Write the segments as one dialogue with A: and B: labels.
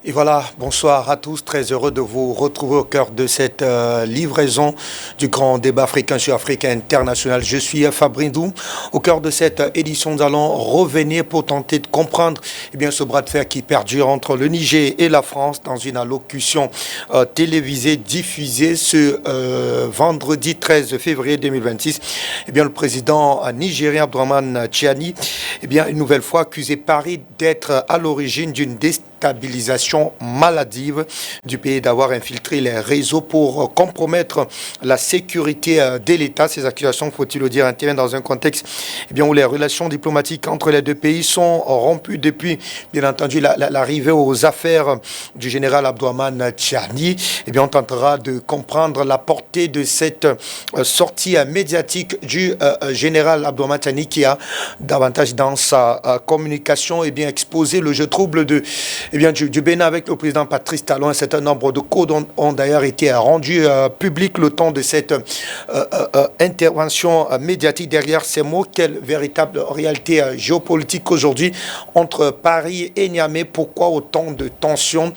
A: Et voilà, bonsoir à tous, très heureux de vous retrouver au cœur de cette livraison du grand débat africain sur Afrique international. Je suis Fabrindou. Au cœur de cette édition, nous allons revenir pour tenter de comprendre ce bras de fer qui perdure entre le Niger et la France dans une allocution télévisée diffusée ce vendredi 13 février 2026. Le président nigérien Abdourahmane Tchiani, une nouvelle fois accusé Paris d'être à l'origine d'une déstabilisation maladive du pays, d'avoir infiltré les réseaux pour compromettre la sécurité de l'État. Ces accusations, faut-il le dire, interviennent dans un contexte où les relations diplomatiques entre les deux pays sont rompues depuis, bien entendu, l'arrivée aux affaires du général Abdourahmane Tchiani. On tentera de comprendre la portée de cette sortie médiatique du général Abdourahmane Tchiani, qui a davantage dans sa communication exposé le jeu trouble du Bénin avec le président Patrice Talon. Un certain nombre de codes ont d'ailleurs été rendus publics le temps de cette intervention médiatique. Derrière ces mots, quelle véritable réalité géopolitique aujourd'hui entre Paris et Niamey? Pourquoi autant de tensions?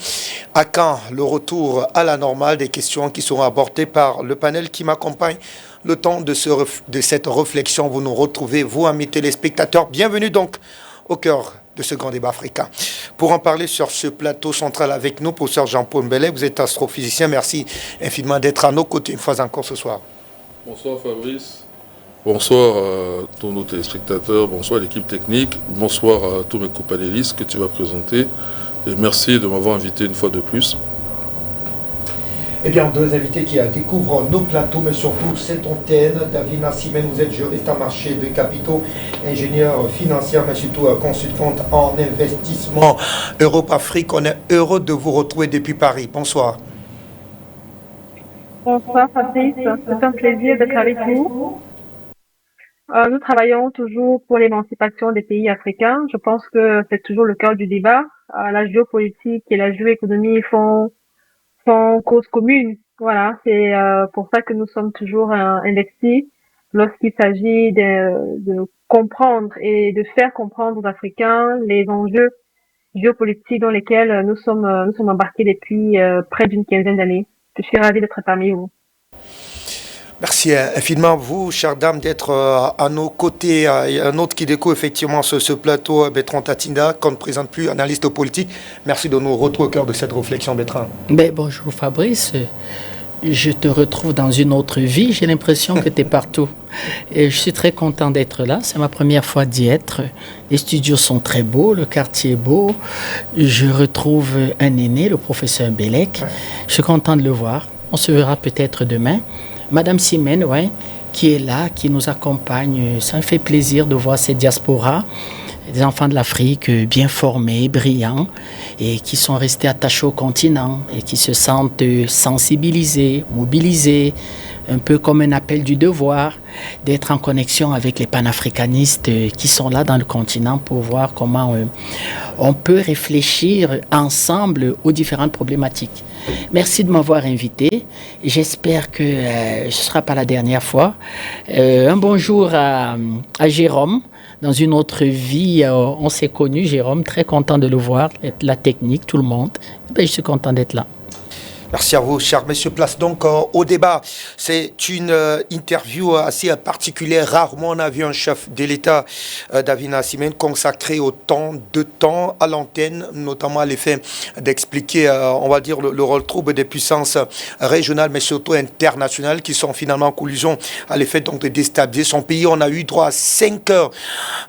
A: À quand le retour à la normale? Des questions qui seront abordées par le panel qui m'accompagne. Le temps de cette réflexion, vous nous retrouvez, vous, amis téléspectateurs. Bienvenue donc au cœur de ce grand débat africain. Pour en parler sur ce plateau central avec nous, professeur Jean-Paul Mbele, vous êtes astrophysicien. Merci infiniment d'être à nos côtés une fois encore ce soir.
B: Bonsoir Fabrice, bonsoir à tous nos téléspectateurs, bonsoir à l'équipe technique, bonsoir à tous mes co-panélistes que tu vas présenter. Et merci de m'avoir invité une fois de plus.
A: Deux invités qui découvrent nos plateaux, mais surtout cette antenne. David Nassimène, vous êtes juriste en marché de capitaux, ingénieur financier, mais surtout consultante en investissement Europe-Afrique. On est heureux de vous retrouver depuis Paris. Bonsoir.
C: Bonsoir Fabrice, c'est un plaisir d'être avec vous. Nous travaillons toujours pour l'émancipation des pays africains. Je pense que c'est toujours le cœur du débat. La géopolitique et la géoéconomie font cause commune. Voilà, c'est pour ça que nous sommes toujours investis lorsqu'il s'agit de comprendre et de faire comprendre aux Africains les enjeux géopolitiques dans lesquels nous sommes embarqués depuis près d'une quinzaine d'années. Je suis ravie d'être parmi vous.
A: Merci infiniment, vous, chère dame, d'être à nos côtés. Il y a un autre qui découvre effectivement ce plateau, Bertrand Tatinda, qu'on ne présente plus, analyste politique. Merci de nous retrouver au cœur de cette réflexion, Bertrand.
D: Bonjour Fabrice, je te retrouve dans une autre vie, j'ai l'impression que tu es partout. Et je suis très content d'être là, c'est ma première fois d'y être. Les studios sont très beaux, le quartier est beau. Je retrouve un aîné, le professeur Bélec. Je suis content de le voir, on se verra peut-être demain. Madame Simène, qui est là, qui nous accompagne. Ça me fait plaisir de voir cette diaspora, des enfants de l'Afrique bien formés, brillants, et qui sont restés attachés au continent, et qui se sentent sensibilisés, mobilisés, un peu comme un appel du devoir, d'être en connexion avec les panafricanistes qui sont là dans le continent pour voir comment on peut réfléchir ensemble aux différentes problématiques. Merci de m'avoir invité. J'espère que ce ne sera pas la dernière fois. Un bonjour à Jérôme. Dans une autre vie, on s'est connus, Jérôme. Très content de le voir, la technique, tout le monde. Je suis content d'être là.
A: Merci à vous, cher monsieur. Place donc au débat. C'est une interview assez particulière. Rarement on a vu un chef de l'État, David Nassimène, consacré autant de temps à l'antenne, notamment à l'effet d'expliquer, on va dire, le rôle trouble des puissances régionales, mais surtout internationales, qui sont finalement en collusion à l'effet donc de déstabiliser son pays. On a eu droit à 5 heures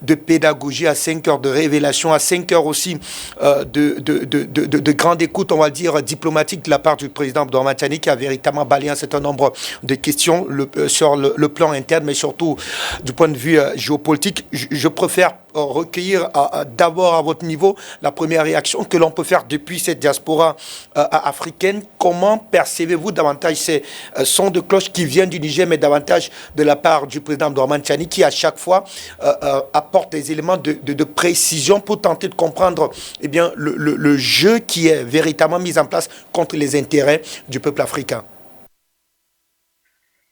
A: de pédagogie, à 5 heures de révélation, à 5 heures aussi de grande écoute, on va dire, diplomatique de la part du président Abdourahmane Tchiani, qui a véritablement balayé un certain nombre de questions sur le plan interne, mais surtout du point de vue géopolitique. Je préfère recueillir d'abord à votre niveau la première réaction que l'on peut faire depuis cette diaspora africaine. Comment percevez-vous davantage ces sons de cloche qui viennent du Niger, mais davantage de la part du président Abdourahmane Tchiani, qui à chaque fois apporte des éléments de précision pour tenter de comprendre le jeu qui est véritablement mis en place contre les intérêts du peuple africain?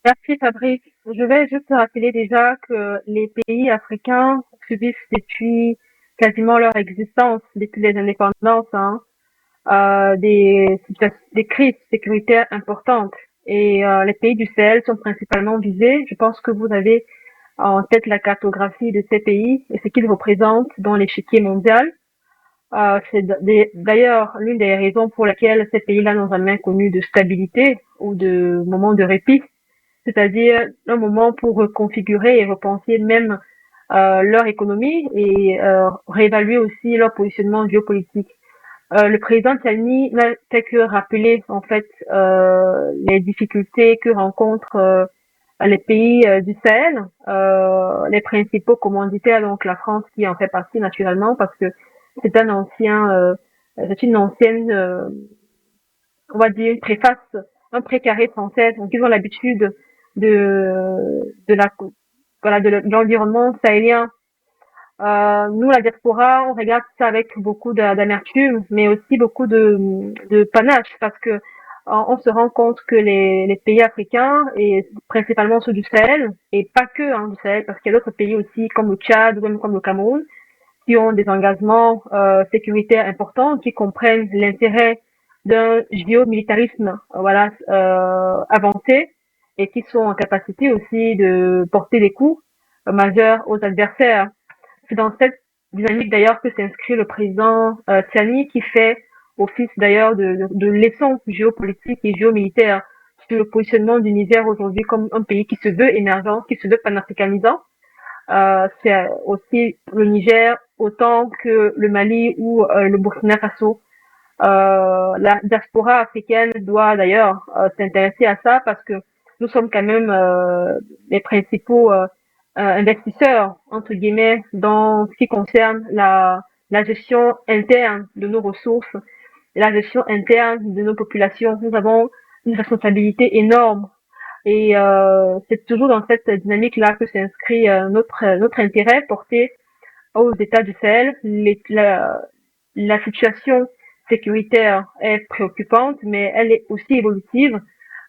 C: Merci Fabrice. Je vais juste rappeler déjà que les pays africains subissent depuis quasiment leur existence, depuis les indépendances, des crises sécuritaires importantes. Et les pays du Sahel sont principalement visés. Je pense que vous avez en tête la cartographie de ces pays et ce qu'ils représentent dans l'échiquier mondial. C'est d'ailleurs l'une des raisons pour lesquelles ces pays-là n'ont jamais connu de stabilité ou de moment de répit, c'est-à-dire un moment pour reconfigurer et repenser même leur économie et réévaluer aussi leur positionnement géopolitique. Le président Tiani n'a fait que rappeler en fait les difficultés que rencontrent les pays du Sahel, les principaux commanditaires, donc la France qui en fait partie naturellement parce que c'est c'est une ancienne, on va dire une préface, un précaré français, donc ils ont l'habitude de la, voilà, de l'environnement sahélien. Nous, la diaspora, on regarde ça avec beaucoup d'amertume, mais aussi beaucoup de panache, parce que on se rend compte que les pays africains, et principalement ceux du Sahel, et pas que du Sahel, parce qu'il y a d'autres pays aussi, comme le Tchad ou même comme le Cameroun, qui ont des engagements sécuritaires importants, qui comprennent l'intérêt d'un géomilitarisme avancé, et qui sont en capacité aussi de porter des coups majeurs aux adversaires. C'est dans cette dynamique d'ailleurs que s'inscrit le président Tiani, qui fait office d'ailleurs de leçon géopolitique et géomilitaire sur le positionnement du Niger aujourd'hui comme un pays qui se veut émergent, qui se veut panafricanisant. C'est aussi le Niger autant que le Mali ou le Burkina Faso. La diaspora africaine doit d'ailleurs s'intéresser à ça parce que nous sommes quand même les principaux investisseurs, entre guillemets, dans ce qui concerne la gestion interne de nos ressources et la gestion interne de nos populations. Nous avons une responsabilité énorme et c'est toujours dans cette dynamique-là que s'inscrit notre intérêt porté aux États du Sahel. La situation sécuritaire est préoccupante, mais elle est aussi évolutive.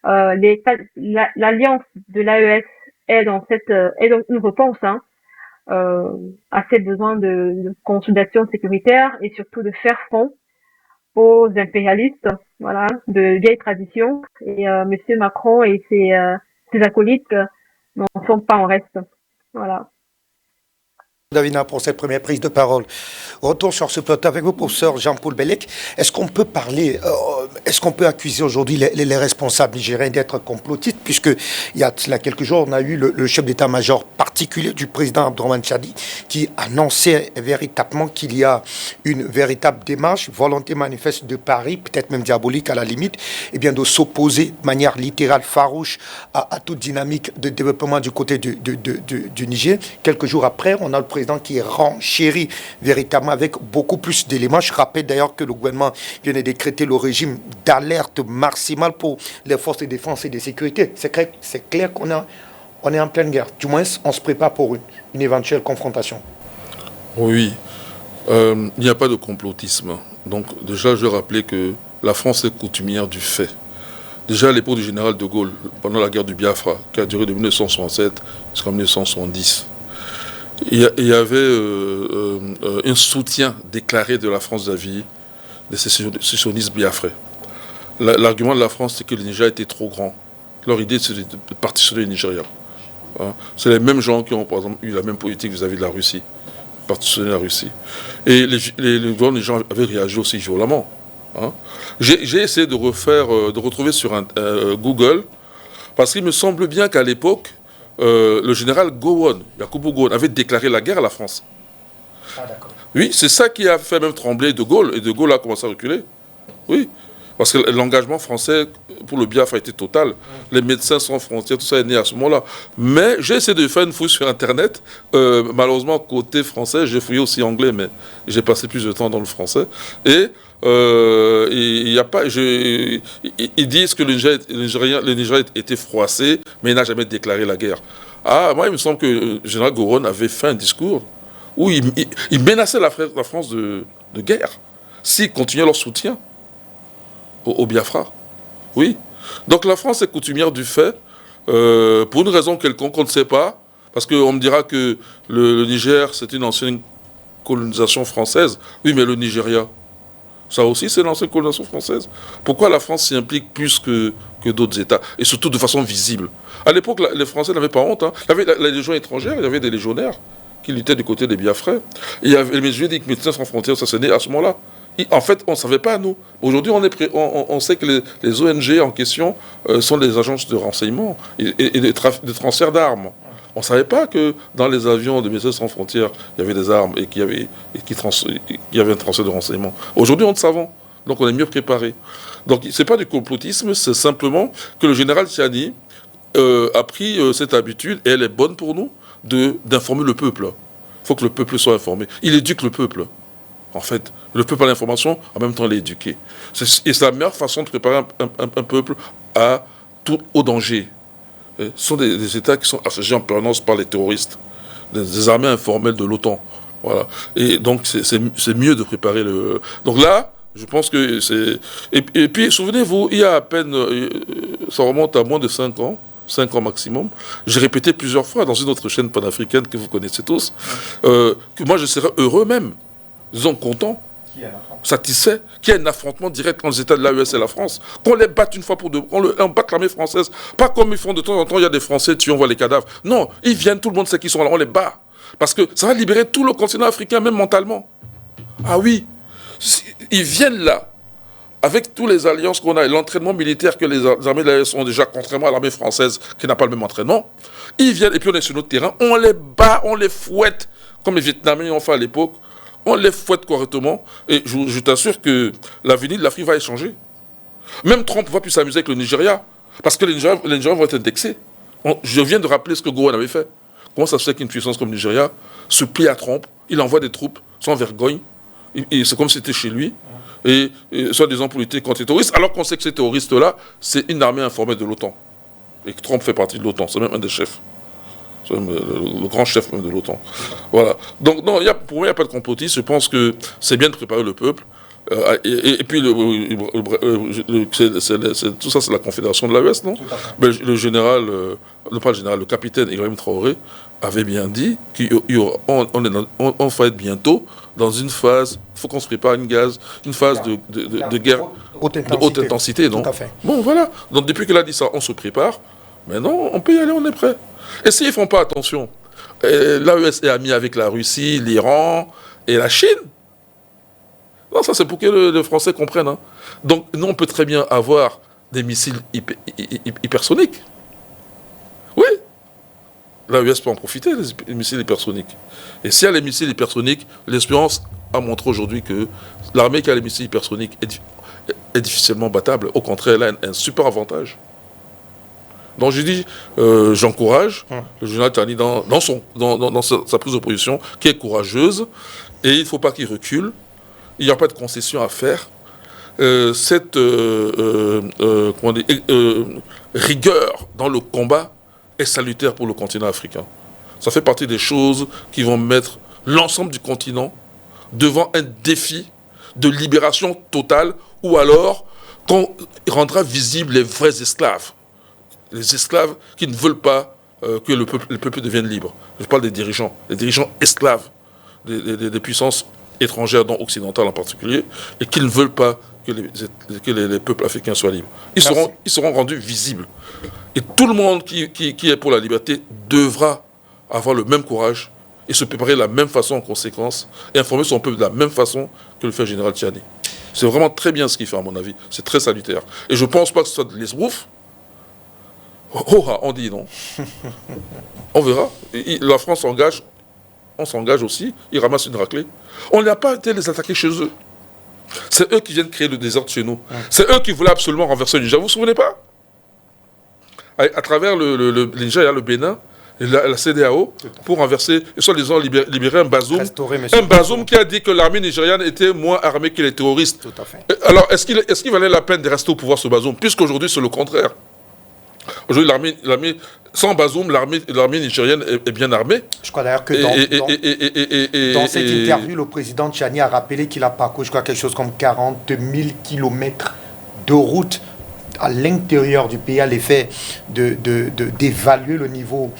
C: L'alliance de l'AES est dans une réponse à ces besoins de consolidation sécuritaire et surtout de faire front aux impérialistes, voilà, de vieilles traditions. Et Monsieur Macron et ses acolytes n'en sont pas en reste. Voilà.
A: Davina, pour cette première prise de parole. Retour sur ce plateau avec vous, professeur Jean-Paul Bellec. Est-ce qu'on peut parler, est-ce qu'on peut accuser aujourd'hui les responsables nigériens d'être complotistes, puisque il y a quelques jours, on a eu le chef d'état-major particulier du président Abdourahmane Chani qui annonçait véritablement qu'il y a une véritable démarche, volonté manifeste de Paris, peut-être même diabolique à la limite, et bien de s'opposer de manière littérale, farouche à toute dynamique de développement du côté du Niger. Quelques jours après, on a le président qui renchérit véritablement avec beaucoup plus d'éléments. Je rappelle d'ailleurs que le gouvernement vient de décréter le régime d'alerte maximale pour les forces de défense et de sécurité. C'est clair qu'on est en pleine guerre. Du moins, on se prépare pour une éventuelle confrontation.
B: Oui, il n'y a pas de complotisme. Donc déjà, je rappelais que la France est coutumière du fait. Déjà à l'époque du général de Gaulle, pendant la guerre du Biafra, qui a duré de 1967 jusqu'en 1970, il y avait un soutien déclaré de la France vis-à-vis des sécessionnistes biafrais. L'argument de la France, c'est que le Niger était trop grand. Leur idée, c'est de partitionner le Nigeria. Hein. C'est les mêmes gens qui ont, par exemple, eu la même politique vis-à-vis de la Russie, partitionner la Russie. Et les gens avaient réagi aussi violemment. Hein. J'ai essayé de retrouver sur Google, parce qu'il me semble bien qu'à l'époque, le général Gowon, Yakubu Gowon, avait déclaré la guerre à la France. Ah, oui, c'est ça qui a fait même trembler De Gaulle, et De Gaulle a commencé à reculer. Oui, parce que l'engagement français pour le Biafra a été total. Les médecins sans frontières, tout ça est né à ce moment-là. Mais j'ai essayé de faire une fouille sur Internet. Malheureusement, côté français, j'ai fouillé aussi anglais, mais j'ai passé plus de temps dans le français. Et il y a pas, ils disent que le Nigeria était froissé, mais il n'a jamais déclaré la guerre. Ah, moi, il me semble que le général Gowon avait fait un discours où il menaçait la France de guerre s'ils continuaient leur soutien au Biafra. Oui. Donc la France est coutumière du fait, pour une raison quelconque, on ne sait pas, parce qu'on me dira que le Niger, c'est une ancienne colonisation française. Oui, mais le Nigeria, Ça aussi, c'est l'ancienne colonisation française. Pourquoi la France s'y implique plus que d'autres États? Et surtout de façon visible. À l'époque, les Français n'avaient pas honte. Il y avait la Légion étrangère, il y avait des légionnaires qui luttaient du côté des Biafrais. Il y avait, mais je dis que Médecins sans frontières, ça s'est né à ce moment-là. En fait, on ne savait pas, nous. Aujourd'hui, on sait que les ONG en question sont des agences de renseignement et de transfert d'armes. On ne savait pas que dans les avions de Médecins sans frontières, il y avait des armes et qu'il y avait un transfert de renseignement. Aujourd'hui, on le savons. Donc, on est mieux préparé. Donc, ce n'est pas du complotisme, c'est simplement que le général Tchiani a pris cette habitude, et elle est bonne pour nous, d'informer le peuple. Il faut que le peuple soit informé. Il éduque le peuple. En fait, le peuple a l'information, en même temps, il est éduqué. Et c'est la meilleure façon de préparer un peuple au danger. Ce sont des États qui sont assiégés en permanence par les terroristes, des armées informelles de l'OTAN. Voilà. Et donc, c'est mieux de préparer le... Donc là, je pense que c'est... Et puis, souvenez-vous, il y a à peine... ça remonte à moins de 5 ans, 5 ans maximum. J'ai répété plusieurs fois dans une autre chaîne panafricaine que vous connaissez tous, que moi, je serais heureux même, disons content, satisfait, qu'il y ait un affrontement direct entre les États de l'AES et la France, qu'on les batte une fois pour deux, qu'on batte l'armée française, pas comme ils font de temps en temps, il y a des Français tués, on voit les cadavres. Non, ils viennent, tout le monde sait qu'ils sont là, on les bat. Parce que ça va libérer tout le continent africain, même mentalement. Ah oui, ils viennent là, avec toutes les alliances qu'on a, et l'entraînement militaire que les armées de l'AES ont déjà, contrairement à l'armée française, qui n'a pas le même entraînement, ils viennent, et puis on est sur notre terrain, on les bat, on les fouette, comme les Vietnamiens ont fait à l'époque. On les fouette correctement et je t'assure que l'avenir de l'Afrique va échanger. Même Trump va plus s'amuser avec le Nigeria parce que les Nigériens vont être indexés. Je viens de rappeler ce que Gowon avait fait. Comment ça se fait qu'une puissance comme le Nigeria se plie à Trump, il envoie des troupes sans vergogne, et c'est comme si c'était chez lui, et soi-disant pour lutter contre les terroristes, alors qu'on sait que ces terroristes-là, c'est une armée informelle de l'OTAN. Et que Trump fait partie de l'OTAN, c'est même un des chefs. Le grand chef même de l'OTAN. Voilà. Donc, non, pour moi, il n'y a pas de complotisme. Je pense que c'est bien de préparer le peuple. Et puis, tout ça, c'est la confédération de l'AES, non? Mais le général, pas le général, le capitaine Ibrahim Traoré avait bien dit qu'on va être bientôt dans une phase, il faut qu'on se prépare à une phase de guerre de haute intensité, non?
A: Tout à fait.
B: Bon, voilà. Donc, depuis qu'il a dit ça, on se prépare. Maintenant, on peut y aller, on est prêt. Et s'ils ne font pas attention, l'AES est ami avec la Russie, l'Iran et la Chine. Non, ça c'est pour que les Français comprennent. Hein. Donc nous, on peut très bien avoir des missiles hypersoniques. Oui, l'AES peut en profiter, les missiles hypersoniques. Et s'il y a les missiles hypersoniques, l'espérance a montré aujourd'hui que l'armée qui a les missiles hypersoniques est difficilement battable. Au contraire, elle a un super avantage. Donc je dis, j'encourage le général Tchiani dans sa prise de position, qui est courageuse, et il ne faut pas qu'il recule. Il n'y a pas de concession à faire. Cette rigueur dans le combat est salutaire pour le continent africain. Ça fait partie des choses qui vont mettre l'ensemble du continent devant un défi de libération totale, ou alors qu'on rendra visibles les vrais esclaves. Les esclaves qui ne veulent pas que le peuple devienne libre. Je parle des dirigeants esclaves, des puissances étrangères, dont occidentales en particulier, et qui ne veulent pas que les peuples africains soient libres. Ils seront rendus visibles. Et tout le monde qui est pour la liberté devra avoir le même courage et se préparer de la même façon en conséquence, et informer son peuple de la même façon que le fait le général Tchiani. C'est vraiment très bien ce qu'il fait, à mon avis. C'est très salutaire. Et je ne pense pas que ce soit de l'esbrouf. On dit non. On verra. La France s'engage, on s'engage aussi, ils ramassent une raclée. On n'a pas été les attaquer chez eux. C'est eux qui viennent créer le désordre chez nous. C'est eux qui voulaient absolument renverser le Niger. Vous vous souvenez pas? À travers le Niger, il y a le Bénin, et la CEDEAO, pour renverser, et soi-disant libérer un Bazoum qui a dit que l'armée nigériane était moins armée que les terroristes.
A: Tout à fait.
B: Alors, est-ce qu'il valait la peine de rester au pouvoir, ce Bazoum? Puisqu'aujourd'hui, c'est le contraire. Aujourd'hui, sans Bazoum, l'armée nigérienne est bien armée.
A: Je crois d'ailleurs que dans cette interview, le président Tchiani a rappelé qu'il a parcouru, je crois, quelque chose comme 40 000 kilomètres de route à l'intérieur du pays à l'effet d'évaluer le niveau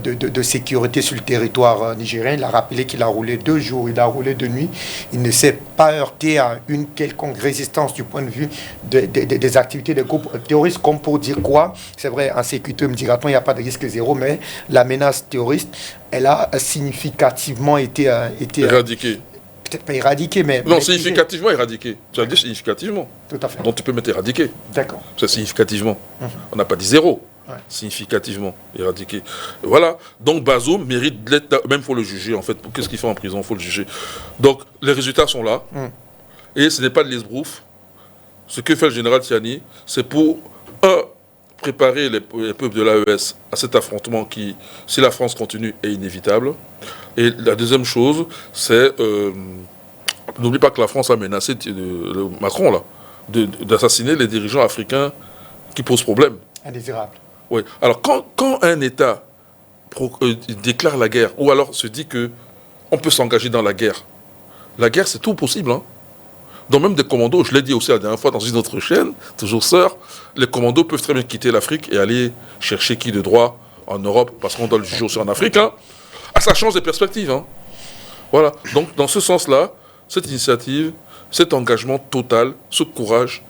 A: de sécurité sur le territoire nigérien. Il a rappelé qu'il a roulé 2 jours, il a roulé de nuit. Il ne s'est pas heurté à une quelconque résistance du point de vue des activités des groupes terroristes, comme pour dire quoi. C'est vrai, en sécurité, me dira-t-on, il n'y a pas de risque zéro, mais la menace terroriste, elle a significativement été
B: éradiquée.
A: Peut-être pas éradiquée, mais...
B: Non, significativement éradiquée. Tu as dit significativement.
A: Tout à fait.
B: Donc tu peux mettre éradiqué.
A: D'accord.
B: C'est significativement. On n'a pas dit zéro.
A: Ouais.
B: Significativement éradiqué. Voilà. Donc Bazoum mérite de l'être, même il faut le juger en fait. Qu'est-ce qu'il fait en prison? Il faut le juger. Donc les résultats sont là. Et ce n'est pas de l'esbrouf. Ce que fait le général Tiani, c'est pour préparer les peuples de l'AES à cet affrontement qui, si la France continue, est inévitable. Et la deuxième chose, c'est... n'oublie pas que la France a menacé Macron, là, d'assassiner les dirigeants africains qui posent problème.
A: Indésirable.
B: Oui. Alors, quand un État déclare la guerre, ou alors se dit qu'on peut s'engager dans la guerre, c'est tout possible, hein. Donc même des commandos, je l'ai dit aussi la dernière fois dans une autre chaîne, toujours sœur, les commandos peuvent très bien quitter l'Afrique et aller chercher qui de droit en Europe, parce qu'on doit le juger aussi en Afrique, hein. Ah, ça change des perspectives, hein. Voilà. Donc dans ce sens-là, cette initiative, cet engagement total, ce courage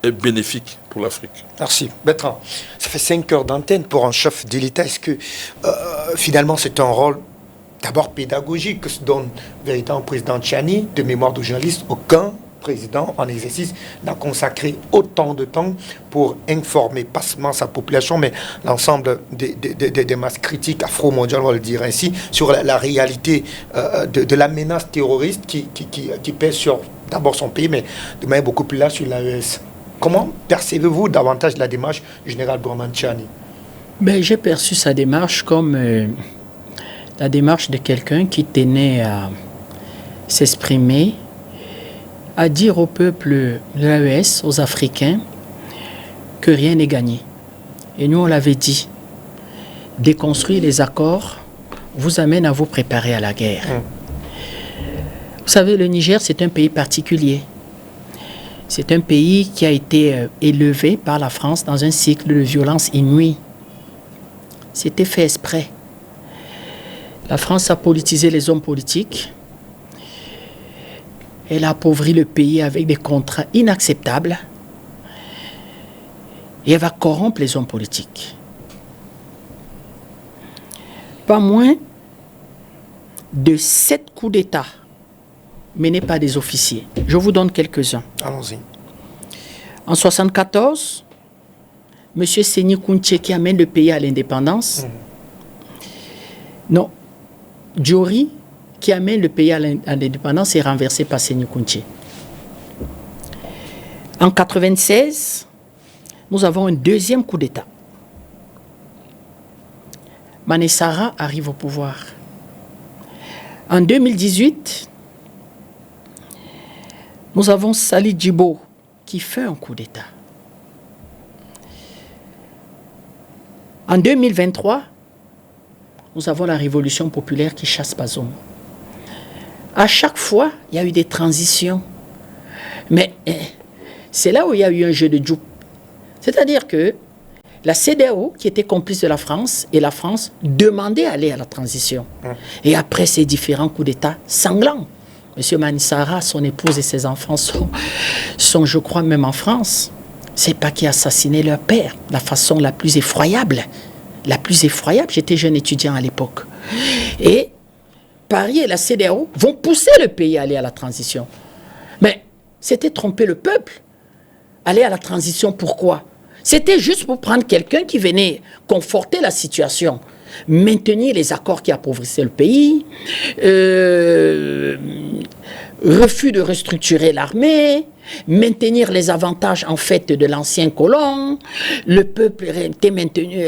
B: est bénéfique pour l'Afrique.
A: Merci. Bertrand, ça fait 5 heures d'antenne pour un chef de l'État. Est-ce que finalement c'est un rôle d'abord pédagogique que se donne véritablement au président Tiani, de mémoire de journaliste? Aucun président en exercice n'a consacré autant de temps pour informer pas seulement sa population, mais l'ensemble des masses critiques afro-mondiales, on va le dire ainsi, sur la réalité de la menace terroriste qui pèse sur d'abord son pays, mais de manière beaucoup plus large sur l'AES. Comment percevez-vous davantage la démarche du général Bourman Tiani?
D: J'ai perçu sa démarche comme la démarche de quelqu'un qui tenait à s'exprimer, à dire au peuple de l'AES, aux Africains, que rien n'est gagné. Et nous, on l'avait dit, déconstruire les accords vous amène à vous préparer à la guerre. Vous savez, le Niger, c'est un pays particulier. C'est un pays qui a été élevé par la France dans un cycle de violence inouïe. C'était fait exprès. La France a politisé les hommes politiques. Elle a appauvri le pays avec des contrats inacceptables. Et elle va corrompre les hommes politiques. Pas moins de 7 coups d'État menés par des officiers. Je vous donne quelques-uns.
A: Allons-y.
D: En 1974, M. Séni Kountché qui amène le pays à l'indépendance. Non, Diori qui amène le pays à l'indépendance est renversé par Séni Kountché. En 1996, nous avons un deuxième coup d'État. Mané Sara arrive au pouvoir. En 2018, nous avons Sali Djibo qui fait un coup d'État. En 2023, nous avons la révolution populaire qui chasse Bazoum. À chaque fois, il y a eu des transitions. Mais c'est là où il y a eu un jeu de dupe. C'est-à-dire que la CEDEAO, qui était complice de la France, et la France demandait d'aller à la transition. Et après ces différents coups d'État sanglants, M. Mané Sara, son épouse et ses enfants sont, je crois, même en France. C'est pas qui a assassiné leur père, la façon la plus effroyable. La plus effroyable, j'étais jeune étudiant à l'époque. Et Paris et la CEDEAO vont pousser le pays à aller à la transition. Mais c'était tromper le peuple. Aller à la transition, pourquoi? C'était juste pour prendre quelqu'un qui venait conforter la situation, maintenir les accords qui appauvrissaient le pays, refus de restructurer l'armée, maintenir les avantages en fait de l'ancien colon, le peuple était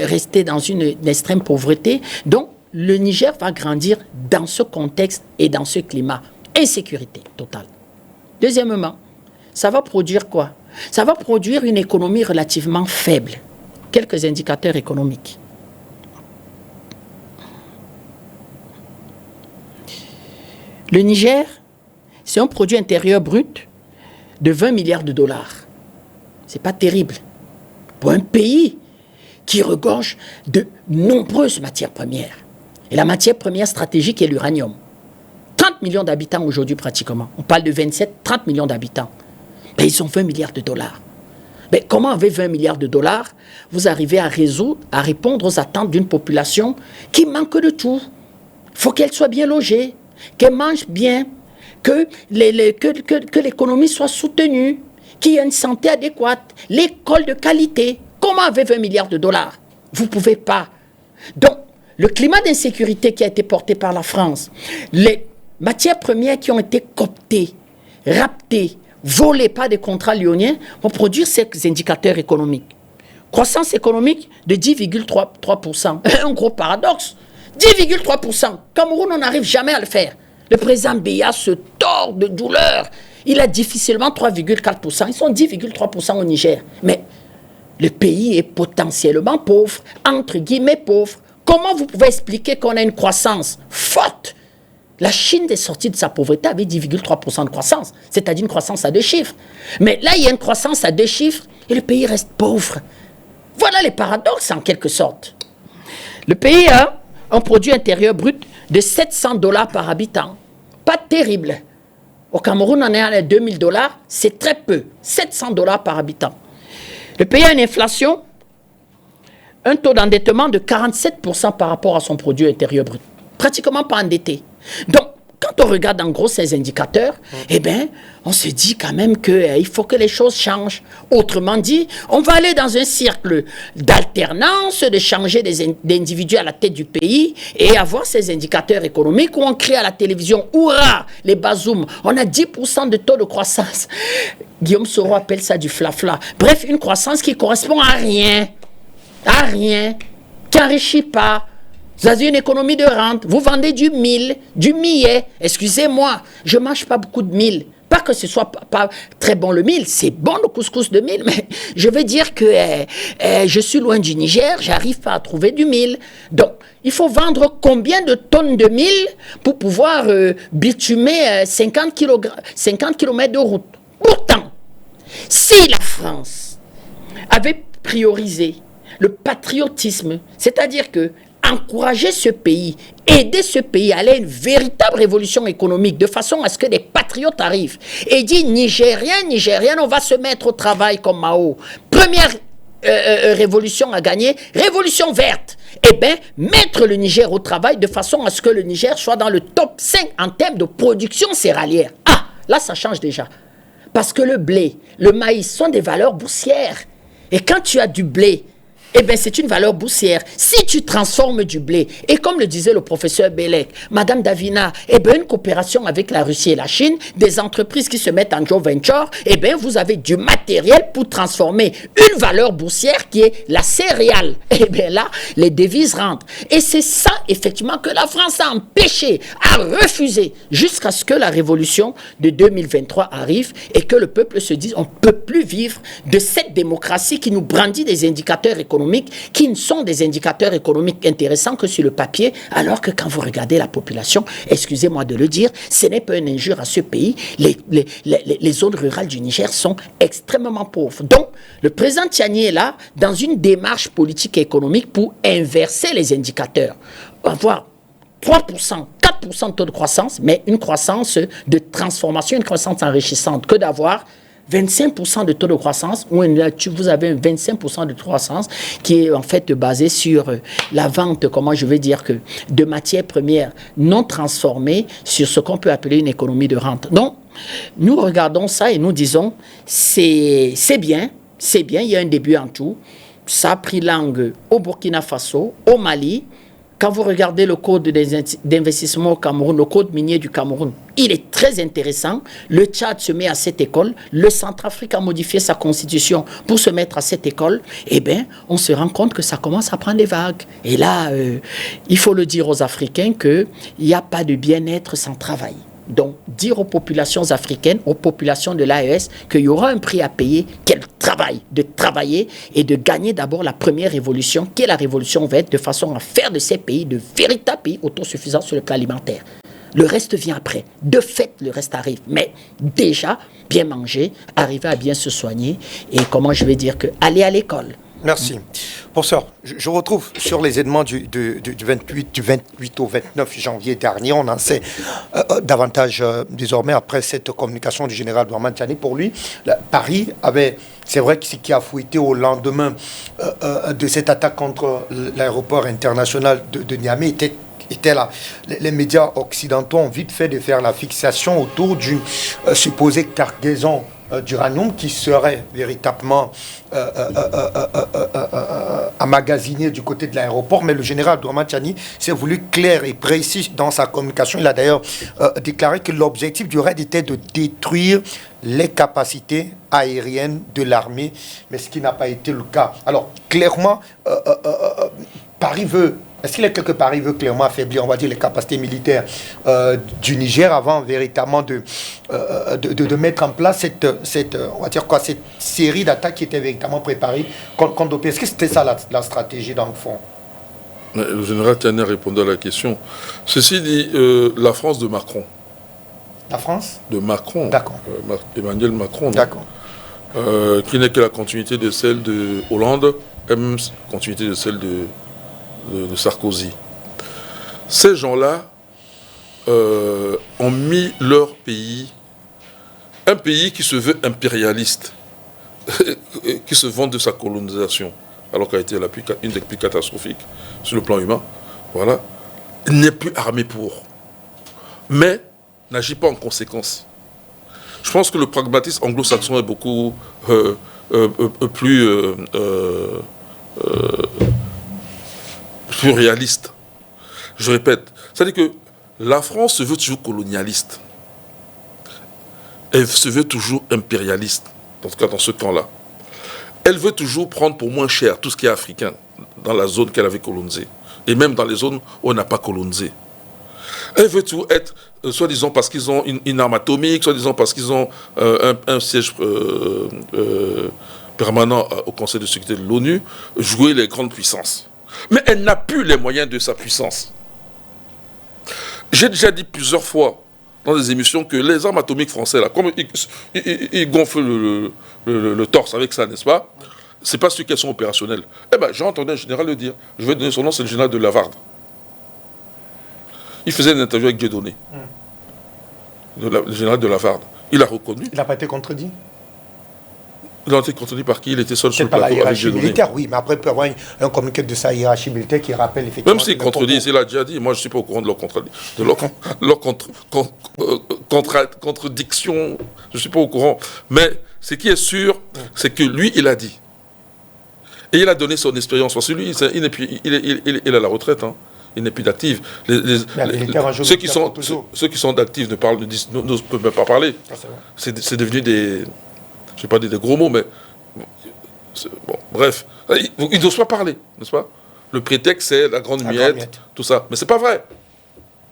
D: resté dans une extrême pauvreté. Donc, le Niger va grandir dans ce contexte et dans ce climat. Insécurité totale. Deuxièmement, ça va produire quoi? Ça va produire une économie relativement faible. Quelques indicateurs économiques. Le Niger, c'est un produit intérieur brut de 20 milliards de dollars. C'est pas terrible. pour un pays qui regorge de nombreuses matières premières. Et la matière première stratégique est l'uranium. 30 millions d'habitants aujourd'hui pratiquement. On parle de 30 millions d'habitants. Mais ils ont 20 milliards de dollars. Mais comment avec 20 milliards de dollars, vous arrivez à répondre aux attentes d'une population qui manque de tout? Il faut qu'elle soit bien logée, qu'elle mange bien, que l'économie soit soutenue, qu'il y ait une santé adéquate, l'école de qualité. Comment avec 20 milliards de dollars? Vous ne pouvez pas. Donc, le climat d'insécurité qui a été porté par la France, les matières premières qui ont été cooptées, raptées, volées par des contrats lyoniens, vont produire ces indicateurs économiques. Croissance économique de 10,3%. Un gros paradoxe. 10,3%. Cameroun, on n'arrive jamais à le faire. Le président Biya se tord de douleur. Il a difficilement 3,4%. Ils sont 10,3% au Niger. Mais le pays est potentiellement pauvre, entre guillemets pauvre. Comment vous pouvez expliquer qu'on a une croissance forte? La Chine est sortie de sa pauvreté avec 10,3% de croissance, c'est-à-dire une croissance à 2 chiffres. Mais là, il y a une croissance à 2 chiffres et le pays reste pauvre. Voilà les paradoxes en quelque sorte. Le pays a un produit intérieur brut de 700 $ par habitant. Pas terrible. Au Cameroun, on est à 2000 $, c'est très peu. 700 $ par habitant. Le pays a une inflation, un taux d'endettement de 47% par rapport à son produit intérieur brut. Pratiquement pas endetté. Donc, quand on regarde en gros ces indicateurs, eh bien, on se dit quand même qu'il faut que les choses changent. Autrement dit, on va aller dans un cercle d'alternance, de changer d'individus à la tête du pays et avoir ces indicateurs économiques où on crie à la télévision, hurrah, les bazoums, on a 10% de taux de croissance. Guillaume Soro appelle ça du flafla. Bref, une croissance qui correspond à rien, qui n'enrichit pas. Vous avez une économie de rente, vous vendez du mil, du millet. Excusez-moi, je ne mange pas beaucoup de mil. Pas que ce soit pas très bon le mil, c'est bon le couscous de mil, mais je veux dire que je suis loin du Niger, j'arrive pas à trouver du mil. Donc, il faut vendre combien de tonnes de mil pour pouvoir bitumer 50 km de route. Pourtant, si la France avait priorisé le patriotisme, c'est-à-dire que encourager ce pays, aider ce pays à aller à une véritable révolution économique de façon à ce que des patriotes arrivent et disent Nigériens, Nigériennes, on va se mettre au travail comme Mao. Première révolution à gagner, révolution verte. Eh bien, mettre le Niger au travail de façon à ce que le Niger soit dans le top 5 en termes de production céréalière. Ah, là, ça change déjà. Parce que le blé, le maïs sont des valeurs boursières. Et quand tu as du blé, eh bien, c'est une valeur boursière. Si tu transformes du blé, et comme le disait le professeur Bellec, Madame Davina, eh bien, une coopération avec la Russie et la Chine, des entreprises qui se mettent en joint venture, eh bien, vous avez du matériel pour transformer une valeur boursière qui est la céréale. Eh bien, là, les devises rentrent. Et c'est ça, effectivement, que la France a empêché, a refusé, jusqu'à ce que la révolution de 2023 arrive et que le peuple se dise, on ne peut plus vivre de cette démocratie qui nous brandit des indicateurs économiques qui ne sont des indicateurs économiques intéressants que sur le papier, alors que quand vous regardez la population, excusez-moi de le dire, ce n'est pas une injure à ce pays, les zones rurales du Niger sont extrêmement pauvres. Donc, le président Tiani est là dans une démarche politique et économique pour inverser les indicateurs. Avoir 3%, 4% de taux de croissance, mais une croissance de transformation, une croissance enrichissante, que d'avoir 25% de taux de croissance, où vous avez 25% de croissance qui est en fait basé sur la vente, comment je vais dire, que de matières premières non transformées sur ce qu'on peut appeler une économie de rente. Donc, nous regardons ça et nous disons, c'est bien, il y a un début en tout. Ça a pris langue au Burkina Faso, au Mali. Quand vous regardez le code d'investissement au Cameroun, le code minier du Cameroun, il est très intéressant. Le Tchad se met à cette école. Le Centrafrique a modifié sa constitution pour se mettre à cette école. Eh bien, on se rend compte que ça commence à prendre des vagues. Et là, il faut le dire aux Africains qu'il n'y a pas de bien-être sans travail. Donc, dire aux populations africaines, aux populations de l'AES, qu'il y aura un prix à payer, qu'elles travaillent, de travailler et de gagner d'abord la première révolution, qui est la révolution verte, de façon à faire de ces pays de véritables pays autosuffisants sur le plan alimentaire. Le reste vient après. De fait, le reste arrive. Mais déjà, bien manger, arriver à bien se soigner et comment je vais dire que aller à l'école.
A: Merci. Professeur, je retrouve sur les événements du 28 au 29 janvier dernier, on en sait davantage désormais après cette communication du général Dramane Tchiani. Pour lui, Paris avait, c'est vrai que ce qui a fouetté au lendemain de cette attaque contre l'aéroport international de Niamey était là. Les médias occidentaux ont vite fait de faire la fixation autour d'une supposée cargaison d'uranium qui serait véritablement emmagasiné du côté de l'aéroport, mais le général Dramane Tchiani s'est voulu clair et précis dans sa communication. Il a d'ailleurs déclaré que l'objectif du raid était de détruire les capacités aériennes de l'armée, mais ce qui n'a pas été le cas. Alors, clairement, Paris veut... Est-ce qu'il est quelque part, il veut clairement affaiblir, on va dire, les capacités militaires du Niger avant véritablement de mettre en place on va dire quoi, cette série d'attaques qui était véritablement préparée contre l'OP. Est-ce que c'était ça la stratégie dans le fond?
B: Le général Tchiani a répondu à la question. Ceci dit, la France de Macron.
A: La France
B: de Macron.
A: D'accord.
B: Emmanuel Macron.
A: D'accord.
B: Qui n'est que la continuité de celle de Hollande, et même continuité de celle de Sarkozy. Ces gens-là ont mis leur pays, un pays qui se veut impérialiste, qui se vante de sa colonisation, alors qu'elle a été une des plus catastrophiques sur le plan humain, voilà, n'est plus armé pour, mais n'agit pas en conséquence. Je pense que le pragmatisme anglo-saxon est beaucoup plus réaliste. Je répète, c'est-à-dire que la France se veut toujours colonialiste. Elle se veut toujours impérialiste, en tout cas dans ce camp-là. Elle veut toujours prendre pour moins cher tout ce qui est africain dans la zone qu'elle avait colonisée, et même dans les zones où on n'a pas colonisé. Elle veut tout être, soi-disant parce qu'ils ont une arme atomique, soi-disant parce qu'ils ont un siège permanent au Conseil de sécurité de l'ONU, jouer les grandes puissances. Mais elle n'a plus les moyens de sa puissance. J'ai déjà dit plusieurs fois dans des émissions que les armes atomiques françaises, là, comme ils gonflent le torse avec ça, n'est-ce pas? C'est pas sûr qu'elles sont opérationnelles. Eh bien, j'ai entendu un général le dire. Je vais donner son nom, c'est le général de Lavarde. Il faisait une interview avec Dieudonné. Le général de Lavarde. Il a reconnu.
A: Il n'a pas été contredit?
B: Il a été contredit par qui? Il était seul sur le plateau
A: avec
B: Dieudonné.
A: Dieudonné. Militaire, oui, mais après, il peut y avoir un communiqué de sa hiérarchie militaire qui rappelle effectivement...
B: Même s'il contredit, il a déjà dit, moi je ne suis pas au courant de leur contradiction, je ne suis pas au courant. Mais ce qui est sûr, c'est que lui, il a dit. Et il a donné son expérience. Parce que lui, il est à la retraite, hein. Il n'est plus d'actif. Ceux qui sont d'actifs ne peuvent même pas parler. C'est devenu des... Je ne vais pas dire des gros mots, mais... Bon, bref. Ils n'osent pas parler, n'est-ce pas? Le prétexte, c'est la grande muette, tout ça. Mais c'est pas vrai.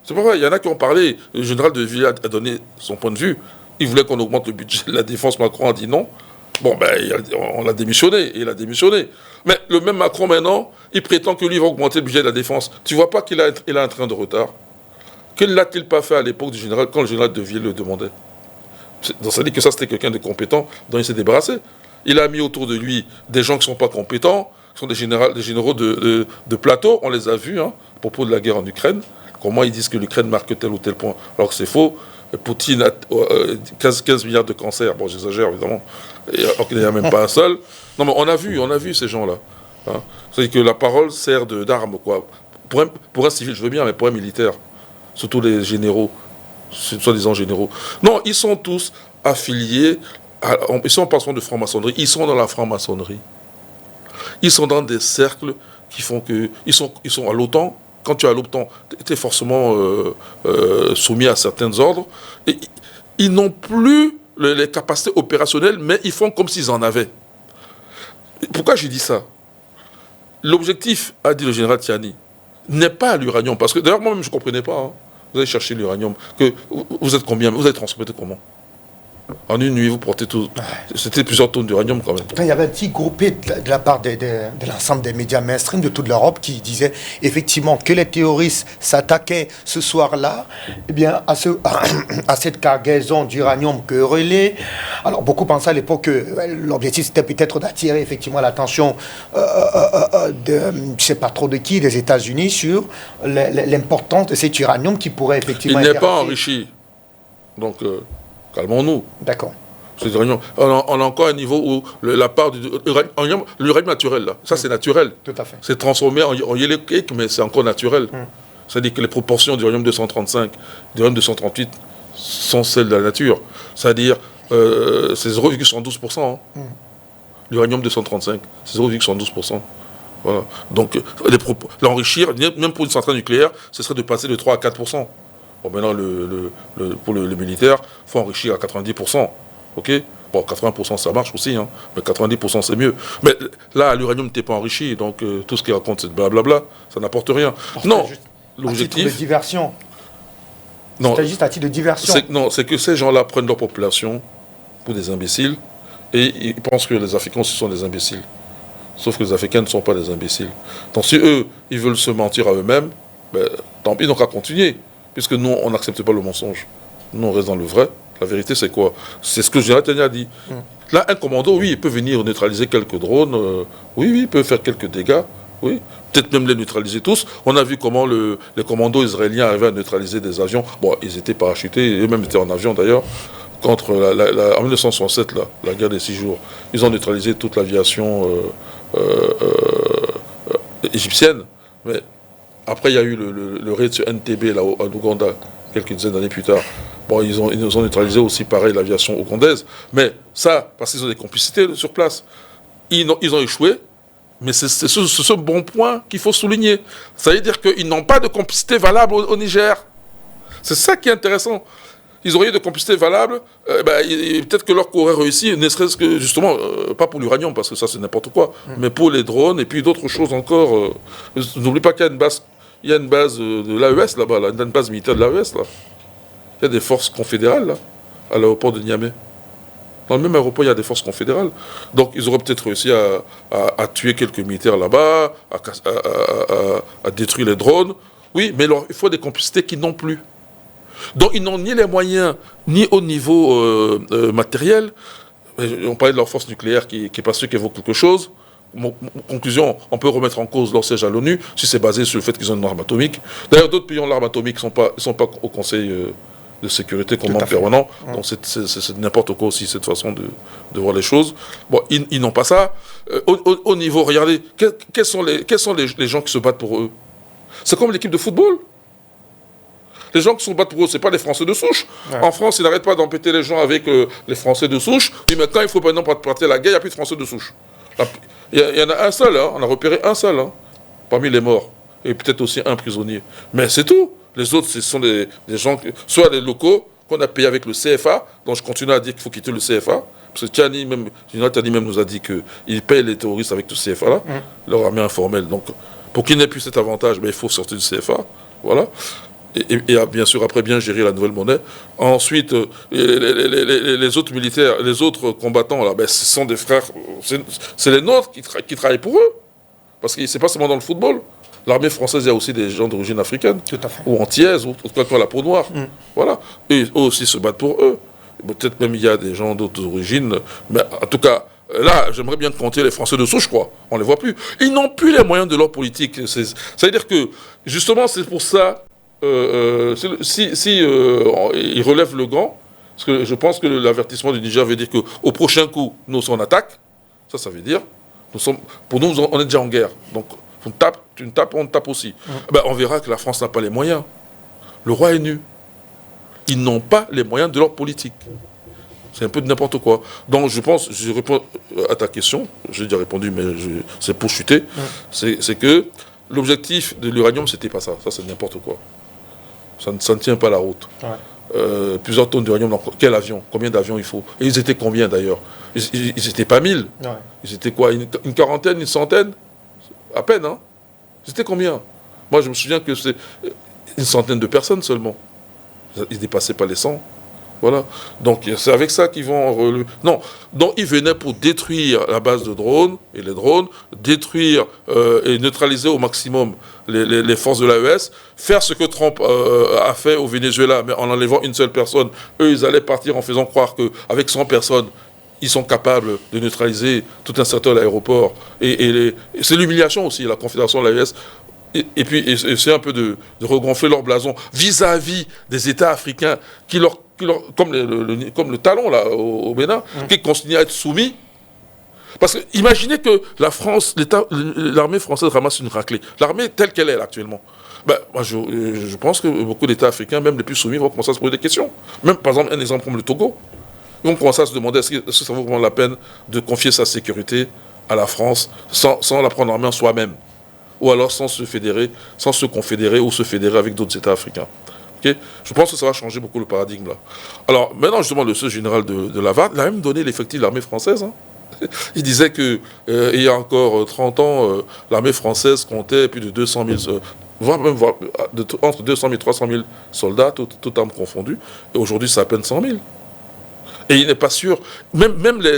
B: C'est pas vrai. Il y en a qui ont parlé. Le général de Villiers a donné son point de vue. Il voulait qu'on augmente le budget de la défense. Macron a dit non. Bon, ben, on l'a démissionné. Et il a démissionné. Mais le même Macron, maintenant, il prétend que lui va augmenter le budget de la défense. Tu vois pas qu'il a un train de retard? Que l'a-t-il pas fait à l'époque du général, quand le général de Villiers le demandait? Donc ça dit que ça, c'était quelqu'un de compétent dont il s'est débarrassé. Il a mis autour de lui des gens qui ne sont pas compétents, qui sont des généraux de plateau. On les a vus, hein, à propos de la guerre en Ukraine. Comment ils disent que l'Ukraine marque tel ou tel point, alors que c'est faux. Poutine a 15 milliards de cancers. Bon, j'exagère, évidemment. Alors qu'il n'y en a même pas un seul. Non, mais on a vu ces gens-là. Hein. C'est-à-dire que la parole sert d'arme, quoi. Pour un civil, je veux bien, mais pour un militaire, surtout les généraux, soi-disant généraux. Non, ils sont tous affiliés, ils sont pas de franc-maçonnerie, ils sont dans la franc-maçonnerie. Ils sont dans des cercles qui font que... Ils sont à l'OTAN. Quand tu es à l'OTAN, tu es forcément soumis à certains ordres. Et ils n'ont plus les capacités opérationnelles, mais ils font comme s'ils en avaient. Pourquoi je dis ça? L'objectif, a dit le général Tchiani, n'est pas l'uranium. Parce que d'ailleurs, moi-même, je ne comprenais pas. Hein. Vous allez chercher l'uranium. Vous êtes combien? Vous allez transporter comment? En une nuit, vous portez tout. C'était plusieurs tonnes d'uranium quand même.
A: Il y avait un petit groupé de la part de l'ensemble des médias mainstream de toute l'Europe qui disaient effectivement que les terroristes s'attaquaient ce soir-là à cette cargaison d'uranium que relais. Alors beaucoup pensaient à l'époque que l'objectif c'était peut-être d'attirer effectivement l'attention de je ne sais pas trop de qui, des États-Unis sur l'importance de cet uranium qui pourrait effectivement...
B: Il n'est pas enrichi. Donc, calmons-nous.
A: D'accord.
B: On a encore un niveau où la part de l'uranium naturel, là, ça c'est naturel.
A: Tout à fait.
B: C'est transformé en yellow cake, mais c'est encore naturel. C'est-à-dire que les proportions d'uranium 235, d'uranium 238 sont celles de la nature. C'est-à-dire, c'est 0,72%. Hein. L'uranium 235, c'est 0,72%. Voilà. Donc, l'enrichir, même pour une centrale nucléaire, ce serait de passer de 3 à 4%. Bon, maintenant, pour le militaire, il faut enrichir à 90%. OK ? Bon, 80% ça marche aussi, hein, mais 90% c'est mieux. Mais là, l'uranium n'était pas enrichi, donc tout ce qu'il raconte, c'est blablabla, ça n'apporte rien. Non, l'objectif...
A: À titre de diversion.
B: Non,
A: c'était juste à titre de diversion.
B: Non, c'est que ces gens-là prennent leur population pour des imbéciles, et ils pensent que les Africains, ce sont des imbéciles. Sauf que les Africains ne sont pas des imbéciles. Donc si eux, ils veulent se mentir à eux-mêmes, ben, tant pis, ils n'ont qu'à continuer. Puisque nous, on n'accepte pas le mensonge. Nous, on reste dans le vrai. La vérité, c'est quoi? C'est ce que Gérard Tania a dit. Là, un commando, oui, il peut venir neutraliser quelques drones. Oui, il peut faire quelques dégâts. Oui, peut-être même les neutraliser tous. On a vu comment les commandos israéliens arrivaient à neutraliser des avions. Bon, ils étaient parachutés, eux-mêmes étaient en avion d'ailleurs. Contre en 1967, la guerre des 6 jours, ils ont neutralisé toute l'aviation égyptienne. Mais après, il y a eu le raid sur NTB là, en Ouganda, quelques dizaines d'années plus tard. Bon, ils nous ont neutralisé aussi, pareil, l'aviation ougandaise. Mais ça, parce qu'ils ont des complicités sur place. Ils ont échoué, mais c'est ce bon point qu'il faut souligner. Ça veut dire qu'ils n'ont pas de complicité valable au Niger. C'est ça qui est intéressant. Ils auraient eu de complicité valable, peut-être que leur coup aurait réussi, ne serait-ce que, justement, pas pour l'uranium, parce que ça c'est n'importe quoi, mais pour les drones, et puis d'autres choses encore. N'oublie pas qu'il y a une base de l'AES là-bas, une base militaire de l'AES là. Il y a des forces confédérales là, à l'aéroport de Niamey. Dans le même aéroport, il y a des forces confédérales. Donc ils auraient peut-être réussi à tuer quelques militaires là-bas, à détruire les drones. Oui, mais il faut des complicités qu'ils n'ont plus. Donc ils n'ont ni les moyens, ni au niveau matériel. On parlait de leur force nucléaire qui n'est pas sûr qu'elle vaut quelque chose. Conclusion, on peut remettre en cause leur siège à l'ONU si c'est basé sur le fait qu'ils ont une arme atomique. D'ailleurs, d'autres pays ont l'arme atomique, ils ne sont pas au Conseil de sécurité comme membre permanent. Donc c'est n'importe quoi aussi, cette façon de voir les choses. Bon, ils n'ont pas ça. Au niveau, regardez, quels sont les gens qui se battent pour eux? C'est comme l'équipe de football. Les gens qui se battent pour eux, ce n'est pas les Français de souche. Ouais. En France, ils n'arrêtent pas d'embêter les gens avec les Français de souche. Oui, mais quand il faut par exemple partir la guerre, il n'y a plus de Français de souche. Il y en a un seul, hein. On a repéré un seul, hein, parmi les morts. Et peut-être aussi un prisonnier. Mais c'est tout. Les autres, ce sont des gens, soit les locaux, qu'on a payés avec le CFA, dont je continue à dire qu'il faut quitter le CFA. Parce que Tchani même nous a dit qu'il paye les terroristes avec le CFA, là, leur armée informelle. Donc, pour qu'il n'ait plus cet avantage, il faut sortir du CFA. Voilà. Et bien sûr, après, bien gérer la nouvelle monnaie. Ensuite, les autres militaires, les autres combattants, là, ce sont des frères, c'est les nôtres qui travaillent pour eux. Parce que c'est pas seulement dans le football. L'armée française, il y a aussi des gens d'origine africaine. Tout à fait. Ou antillaise, ou la peau noire. Voilà. Et eux aussi se battent pour eux. Peut-être même il y a des gens d'autres origines. Mais en tout cas, là, j'aimerais bien compter les Français de souche, je crois. On ne les voit plus. Ils n'ont plus les moyens de leur politique. Ça veut dire que, justement, c'est pour ça... il relève le gant, parce que je pense que l'avertissement du Niger veut dire qu'au prochain coup, nous sommes en attaque. Ça veut dire, pour nous, on est déjà en guerre. Donc, tu me tapes, on te tape aussi. On verra que la France n'a pas les moyens. Le roi est nu. Ils n'ont pas les moyens de leur politique. C'est un peu de n'importe quoi. Donc, je pense, je réponds à ta question, j'ai déjà répondu, mais c'est pour chuter. C'est que l'objectif de l'uranium, c'était pas ça. Ça, c'est n'importe quoi. Ça ne tient pas la route. Ouais. Plusieurs tonnes d'uranium, dans quel avion? Combien d'avions il faut? Et ils étaient combien d'ailleurs? Ils n'étaient pas 1000. Ouais. Ils étaient quoi? Une quarantaine, une centaine? À peine, hein? Ils étaient combien? Moi, je me souviens que c'est une centaine de personnes seulement. Ils ne dépassaient pas les 100. Voilà. Donc c'est avec ça qu'ils vont non. Donc ils venaient pour détruire la base de drones et les drones, détruire et neutraliser au maximum les forces de l'AES, faire ce que Trump a fait au Venezuela, mais en enlevant une seule personne. Eux, ils allaient partir en faisant croire qu'avec 100 personnes, ils sont capables de neutraliser tout un secteur de l'aéroport. Et c'est l'humiliation aussi, la Confédération de l'AES. Et puis, c'est un peu de regonfler leur blason vis-à-vis des États africains comme le talon là, au Bénin, qui continuent à être soumis. Parce que imaginez que la France, l'armée française ramasse une raclée. L'armée telle qu'elle est là, actuellement. Ben, moi, je pense que beaucoup d'États africains, même les plus soumis, vont commencer à se poser des questions. Même, par exemple, un exemple comme le Togo. Ils vont commencer à se demander est-ce que ça vaut vraiment la peine de confier sa sécurité à la France sans la prendre en main soi-même, ou alors sans se fédérer, sans se confédérer ou se fédérer avec d'autres États africains. Okay. Je pense que ça va changer beaucoup le paradigme là. Alors maintenant justement le secrétaire général de Laval il a même donné l'effectif de l'armée française. Hein. Il disait que il y a encore 30 ans, l'armée française comptait plus de 200 000, entre 200 000 et 300 000 soldats, tout armes confondues. Et aujourd'hui c'est à peine 100 000. Et il n'est pas sûr, même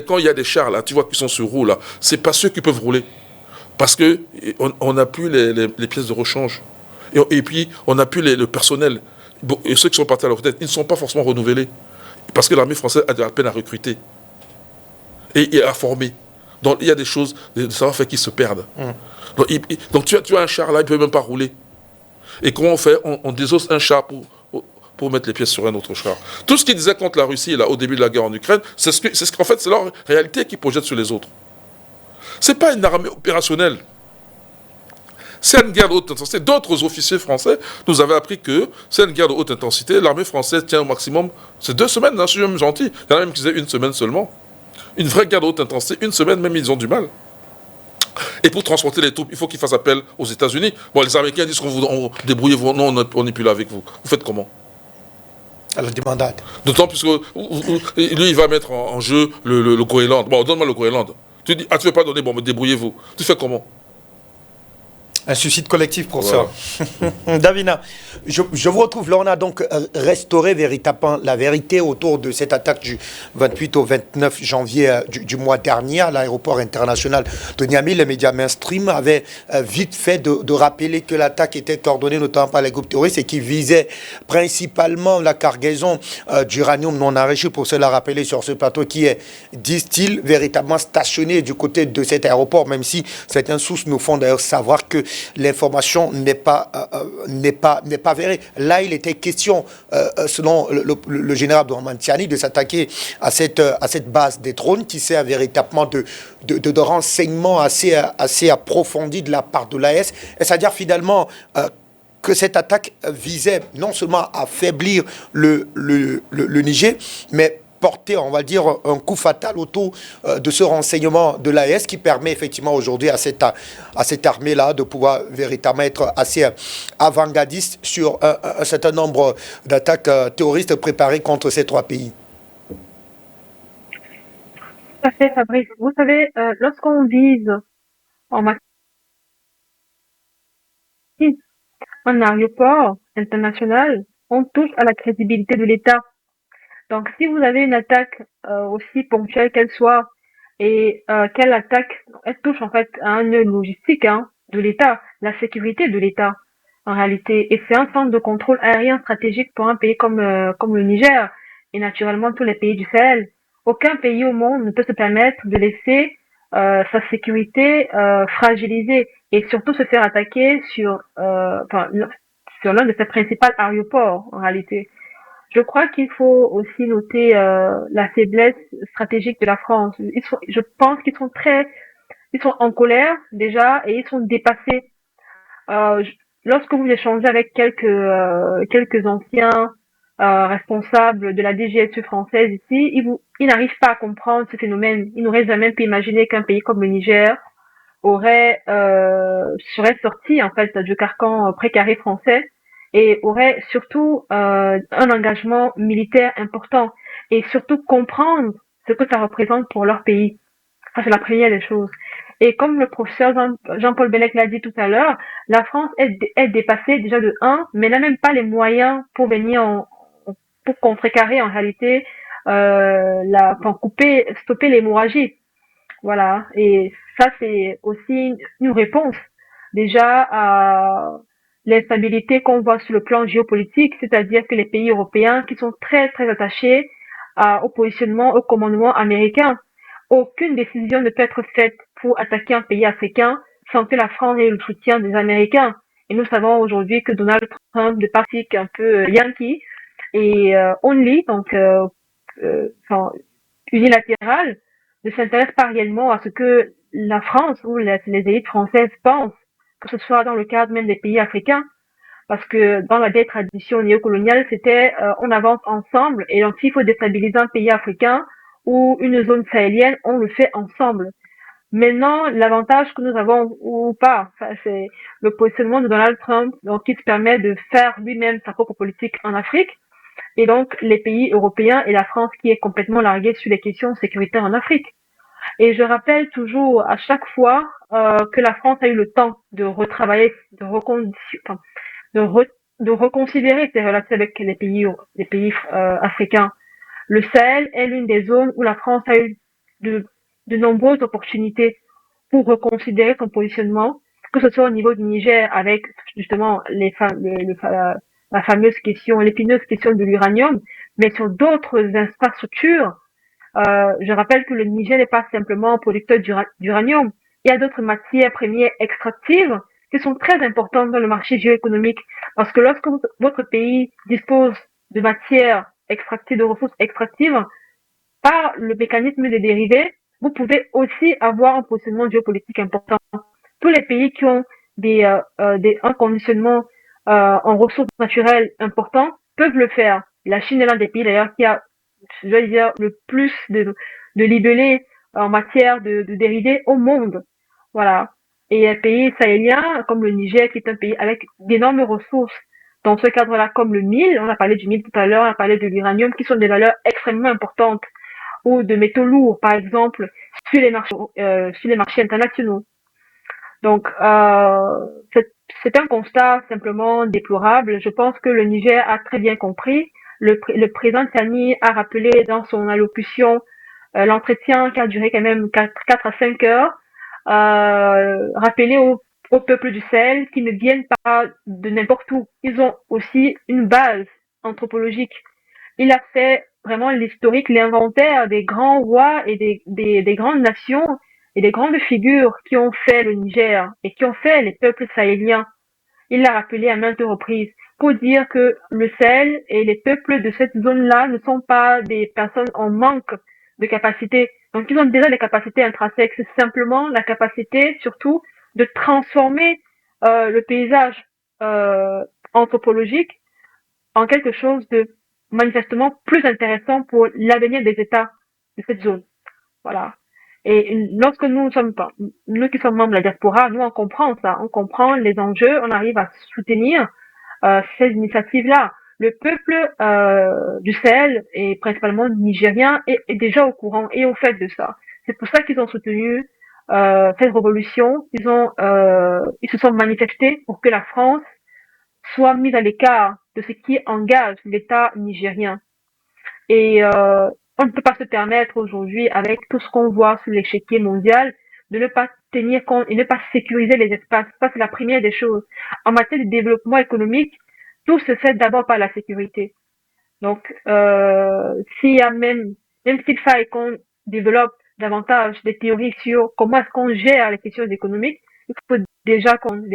B: quand il y a des chars là, tu vois qui sont sur roue là, c'est pas sûr qu'ils peuvent rouler. Parce qu'on n'a plus les pièces de rechange. Et puis, on n'a plus le personnel. Et ceux qui sont partis à la retraite, ils ne sont pas forcément renouvelés. Parce que l'armée française a de la peine à recruter. Et à former. Donc, il y a des choses, des savoir-faire qui se perdent. Donc, tu as un char là, il ne peut même pas rouler. Et comment on fait? On désosse un char pour mettre les pièces sur un autre char. Tout ce qu'ils disaient contre la Russie, là, au début de la guerre en Ukraine, c'est qu'en fait, c'est leur réalité qu'ils projettent sur les autres. Ce n'est pas une armée opérationnelle. C'est une guerre de haute intensité. D'autres officiers français nous avaient appris que c'est une guerre de haute intensité. L'armée française tient au maximum, c'est 2 semaines, hein, je suis même gentil. Il y en a même qui disaient 1 semaine seulement. Une vraie guerre de haute intensité, 1 semaine, même ils ont du mal. Et pour transporter les troupes, il faut qu'ils fassent appel aux États-Unis. Bon, les Américains disent débrouillez-vous, non, on n'est plus là avec vous. Vous faites comment?
A: À la demandade.
B: D'autant plus que lui, il va mettre en jeu le Groenland. Bon, donne-moi le Groenland. Tu dis, tu ne veux pas donner, bon, mais débrouillez-vous. Tu fais comment?
A: Un suicide collectif pour
B: voilà.
A: ça. Davina, je vous retrouve là. On a donc restauré véritablement la vérité autour de cette attaque du 28 au 29 janvier du mois dernier à l'aéroport international de Niamey. Les médias mainstream avaient vite fait de rappeler que l'attaque était coordonnée notamment par les groupes terroristes et qui visait principalement la cargaison d'uranium non enrichi, pour cela rappeler sur ce plateau, qui est, disent-ils, véritablement stationné du côté de cet aéroport, même si certaines sources nous font d'ailleurs savoir que l'information n'est pas avérée. Là, il était question, selon le général Abdourahmane Tiani, de s'attaquer à cette base des drones qui sert véritablement de renseignements assez approfondis de la part de l'AES. Et c'est-à-dire finalement que cette attaque visait non seulement à affaiblir le Niger, mais porter, on va dire, un coup fatal autour de ce renseignement de l'AES qui permet effectivement aujourd'hui à cette armée-là de pouvoir véritablement être assez avant-gardiste sur un certain nombre d'attaques terroristes préparées contre ces 3 pays.
C: Tout à fait, Fabrice. Vous savez, lorsqu'on vise en un aéroport international, on touche à la crédibilité de l'État. Donc, si vous avez une attaque aussi ponctuelle qu'elle soit, et quelle attaque, elle touche en fait à un nœud logistique de l'État, la sécurité de l'État en réalité. Et c'est un centre de contrôle aérien stratégique pour un pays comme le Niger et naturellement tous les pays du Sahel. Aucun pays au monde ne peut se permettre de laisser sa sécurité fragilisée et surtout se faire attaquer sur l'un de ses principaux aéroports en réalité. Je crois qu'il faut aussi noter la faiblesse stratégique de la France. Je pense qu'ils sont en colère déjà et ils sont dépassés. Lorsque vous échangez avec quelques anciens responsables de la DGSE française ici, ils n'arrivent pas à comprendre ce phénomène. Ils n'auraient jamais pu imaginer qu'un pays comme le Niger serait sorti en fait du carcan précaré français et aurait surtout un engagement militaire important et surtout comprendre ce que ça représente pour leur pays. Ça, c'est la première des choses. Et comme le professeur Jean-Paul Bellec l'a dit tout à l'heure, la France est dépassée déjà de 1, mais n'a même pas les moyens pour venir pour contrecarrer en réalité, stopper l'hémorragie. Voilà. Et ça, c'est aussi une réponse déjà à l'instabilité qu'on voit sur le plan géopolitique, c'est-à-dire que les pays européens qui sont très très attachés au positionnement, au commandement américain, aucune décision ne peut être faite pour attaquer un pays africain sans que la France ait le soutien des Américains. Et nous savons aujourd'hui que Donald Trump, de parti un peu yankee et only, donc unilatéral, ne s'intéresse pas réellement à ce que la France ou les élites françaises pensent, que ce soit dans le cadre même des pays africains, parce que dans la vieille tradition néocoloniale, c'était on avance ensemble, et donc s'il faut déstabiliser un pays africain ou une zone sahélienne, on le fait ensemble. Maintenant, l'avantage que nous avons ou pas, c'est le positionnement de Donald Trump, donc qui se permet de faire lui-même sa propre politique en Afrique, et donc les pays européens et la France qui est complètement larguée sur les questions sécuritaires en Afrique. Et je rappelle toujours à chaque fois que la France a eu le temps de retravailler, de, re, de reconsidérer ses relations avec les pays africains. Le Sahel est l'une des zones où la France a eu de nombreuses opportunités pour reconsidérer son positionnement, que ce soit au niveau du Niger avec justement la fameuse question, l'épineuse question de l'uranium, mais sur d'autres infrastructures. Je rappelle que le Niger n'est pas simplement producteur d'uranium. Il y a d'autres matières premières extractives qui sont très importantes dans le marché géoéconomique. Parce que lorsque votre pays dispose de matières extractives, de ressources extractives, par le mécanisme des dérivés, vous pouvez aussi avoir un positionnement géopolitique important. Tous les pays qui ont un conditionnement en ressources naturelles important peuvent le faire. La Chine est l'un des pays d'ailleurs qui a, je dois dire, le plus de libellés en matière de dérivés au monde. Voilà. Et un pays sahélien comme le Niger, qui est un pays avec d'énormes ressources. Dans ce cadre-là, comme le mil, on a parlé du mil tout à l'heure, on a parlé de l'uranium, qui sont des valeurs extrêmement importantes, ou de métaux lourds, par exemple, sur les marchés internationaux. Donc, c'est un constat simplement déplorable. Je pense que le Niger a très bien compris. Le président Tani a rappelé dans son allocution l'entretien qui a duré quand même 4 à 5 heures, rappeler au peuple du Sahel qu'ils ne viennent pas de n'importe où. Ils ont aussi une base anthropologique. Il a fait vraiment l'historique, l'inventaire des grands rois et des grandes nations et des grandes figures qui ont fait le Niger et qui ont fait les peuples sahéliens. Il l'a rappelé à maintes reprises pour dire que le Sahel et les peuples de cette zone-là ne sont pas des personnes en manque de capacités. Donc ils ont déjà des capacités intrinsèques. C'est simplement la capacité surtout de transformer le paysage anthropologique en quelque chose de manifestement plus intéressant pour l'avenir des États de cette zone. Voilà. Et lorsque nous qui sommes membres de la diaspora, nous on comprend ça, on comprend les enjeux, on arrive à soutenir ces initiatives-là. Le peuple du Sahel et principalement nigérien est déjà au courant et au fait de ça. C'est pour ça qu'ils ont soutenu cette révolution. Ils se sont manifestés pour que la France soit mise à l'écart de ce qui engage l'État nigérien. Et on ne peut pas se permettre aujourd'hui, avec tout ce qu'on voit sur l'échiquier mondial, de ne pas tenir compte et ne pas sécuriser les espaces. Ça, c'est la première des choses. En matière de développement économique, tout se fait d'abord par la sécurité. Donc, s'il y a même s'il faille qu'on développe davantage des théories sur comment est-ce qu'on gère les questions économiques, il faut déjà qu'on ait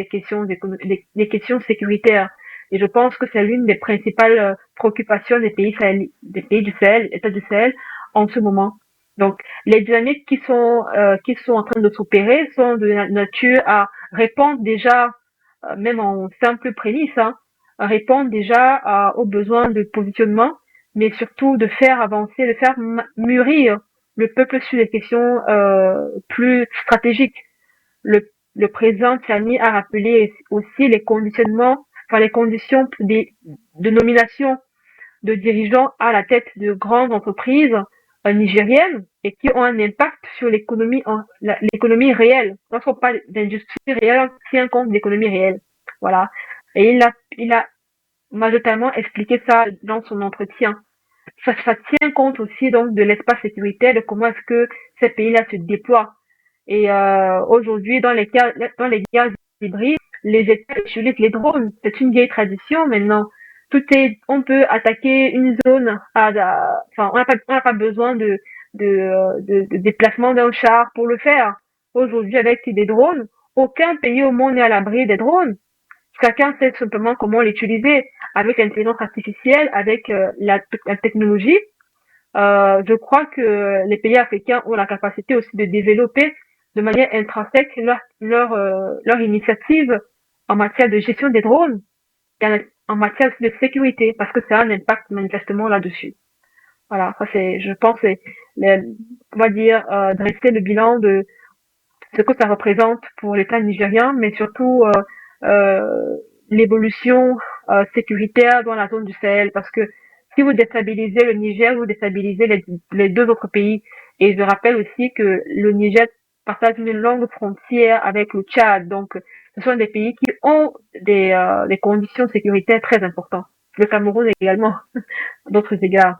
C: des questions sécuritaires. Et je pense que c'est l'une des principales préoccupations des pays du Sahel, États du Sahel, en ce moment. Donc, les dynamiques qui sont en train de s'opérer sont de nature à répondre déjà, même en simple prémisse, répondre déjà aux besoins de positionnement, mais surtout de faire avancer, de faire mûrir le peuple sur des questions plus stratégiques. Le président Tchani a rappelé aussi les conditionnements, enfin les conditions de nomination de dirigeants à la tête de grandes entreprises nigériennes et qui ont un impact sur l'économie réelle. Lorsqu'on parle d'industrie réelle, on tient compte de l'économie réelle. Voilà. Et il a majoritairement expliqué ça dans son entretien. Ça tient compte aussi donc de l'espace sécuritaire, de comment est-ce que ces pays-là se déploient. Et aujourd'hui, dans les guerres hybrides, les États utilisent les drones. C'est une vieille tradition maintenant. On peut attaquer une zone enfin, on n'a pas besoin de déplacement d'un char pour le faire. Aujourd'hui, avec des drones, aucun pays au monde n'est à l'abri des drones. Chacun sait simplement comment l'utiliser avec l'intelligence artificielle, avec la technologie. Je crois que les pays africains ont la capacité aussi de développer de manière intrinsèque leur initiative en matière de gestion des drones et en matière de sécurité, parce que ça a un impact manifestement là-dessus. Voilà, ça c'est, je pense, on va dire, dresser le bilan de ce que ça représente pour l'État nigérien, mais surtout l'évolution sécuritaire dans la zone du Sahel, parce que si vous déstabilisez le Niger, vous déstabilisez les deux autres pays. Et je rappelle aussi que le Niger partage une longue frontière avec le Tchad, donc ce sont des pays qui ont des conditions sécuritaires très importantes. Le Cameroun également, à d'autres égards.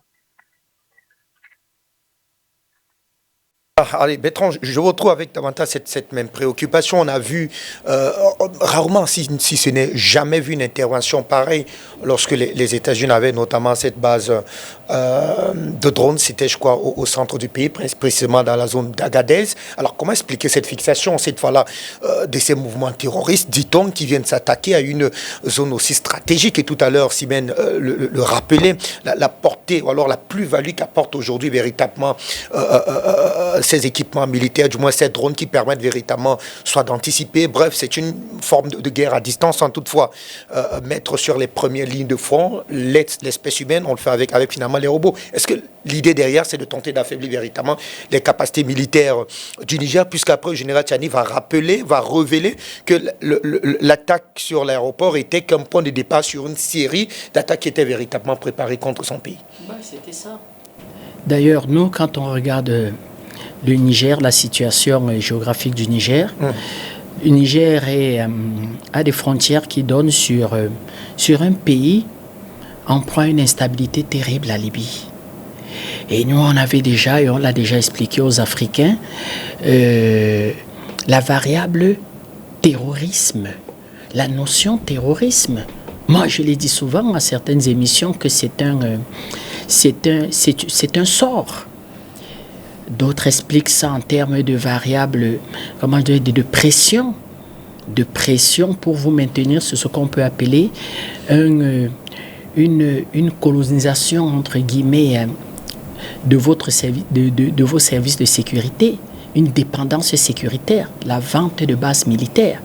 A: Allez, Bertrand, je retrouve avec davantage cette même préoccupation. On a vu rarement, si ce n'est jamais vu, une intervention pareille lorsque les États-Unis avaient notamment cette base de drones. C'était, je crois, au centre du pays, précisément dans la zone d'Agadez. Alors, comment expliquer cette fixation, cette fois-là, de ces mouvements terroristes, dit-on, qui viennent s'attaquer à une zone aussi stratégique? Et tout à l'heure, Simène le rappelait, la portée, ou alors la plus-value qu'apporte aujourd'hui véritablement ces équipements militaires, du moins ces drones qui permettent véritablement soit d'anticiper. Bref, c'est une forme de guerre à distance, sans toutefois mettre sur les premières lignes de front l'espèce humaine. On le fait avec finalement les robots. Est-ce que l'idée derrière, c'est de tenter d'affaiblir véritablement les capacités militaires du Niger, puisqu'après, le général Tchani va révéler que l'attaque sur l'aéroport était qu'un point de départ sur une série d'attaques qui étaient véritablement préparées contre son pays?
D: C'était ça. D'ailleurs, nous, quand on regarde le Niger, la situation géographique du Niger, le Niger a des frontières qui donnent sur un pays en proie à une instabilité terrible, la Libye. Et nous, on avait déjà, et on l'a déjà expliqué aux Africains, la variable terrorisme, la notion terrorisme. Moi, je l'ai dit souvent à certaines émissions que c'est un sort. D'autres expliquent ça en termes de variables, comment dire, de pression pour vous maintenir sur ce qu'on peut appeler une colonisation, entre guillemets, de vos services de sécurité, une dépendance sécuritaire, la vente de bases militaires.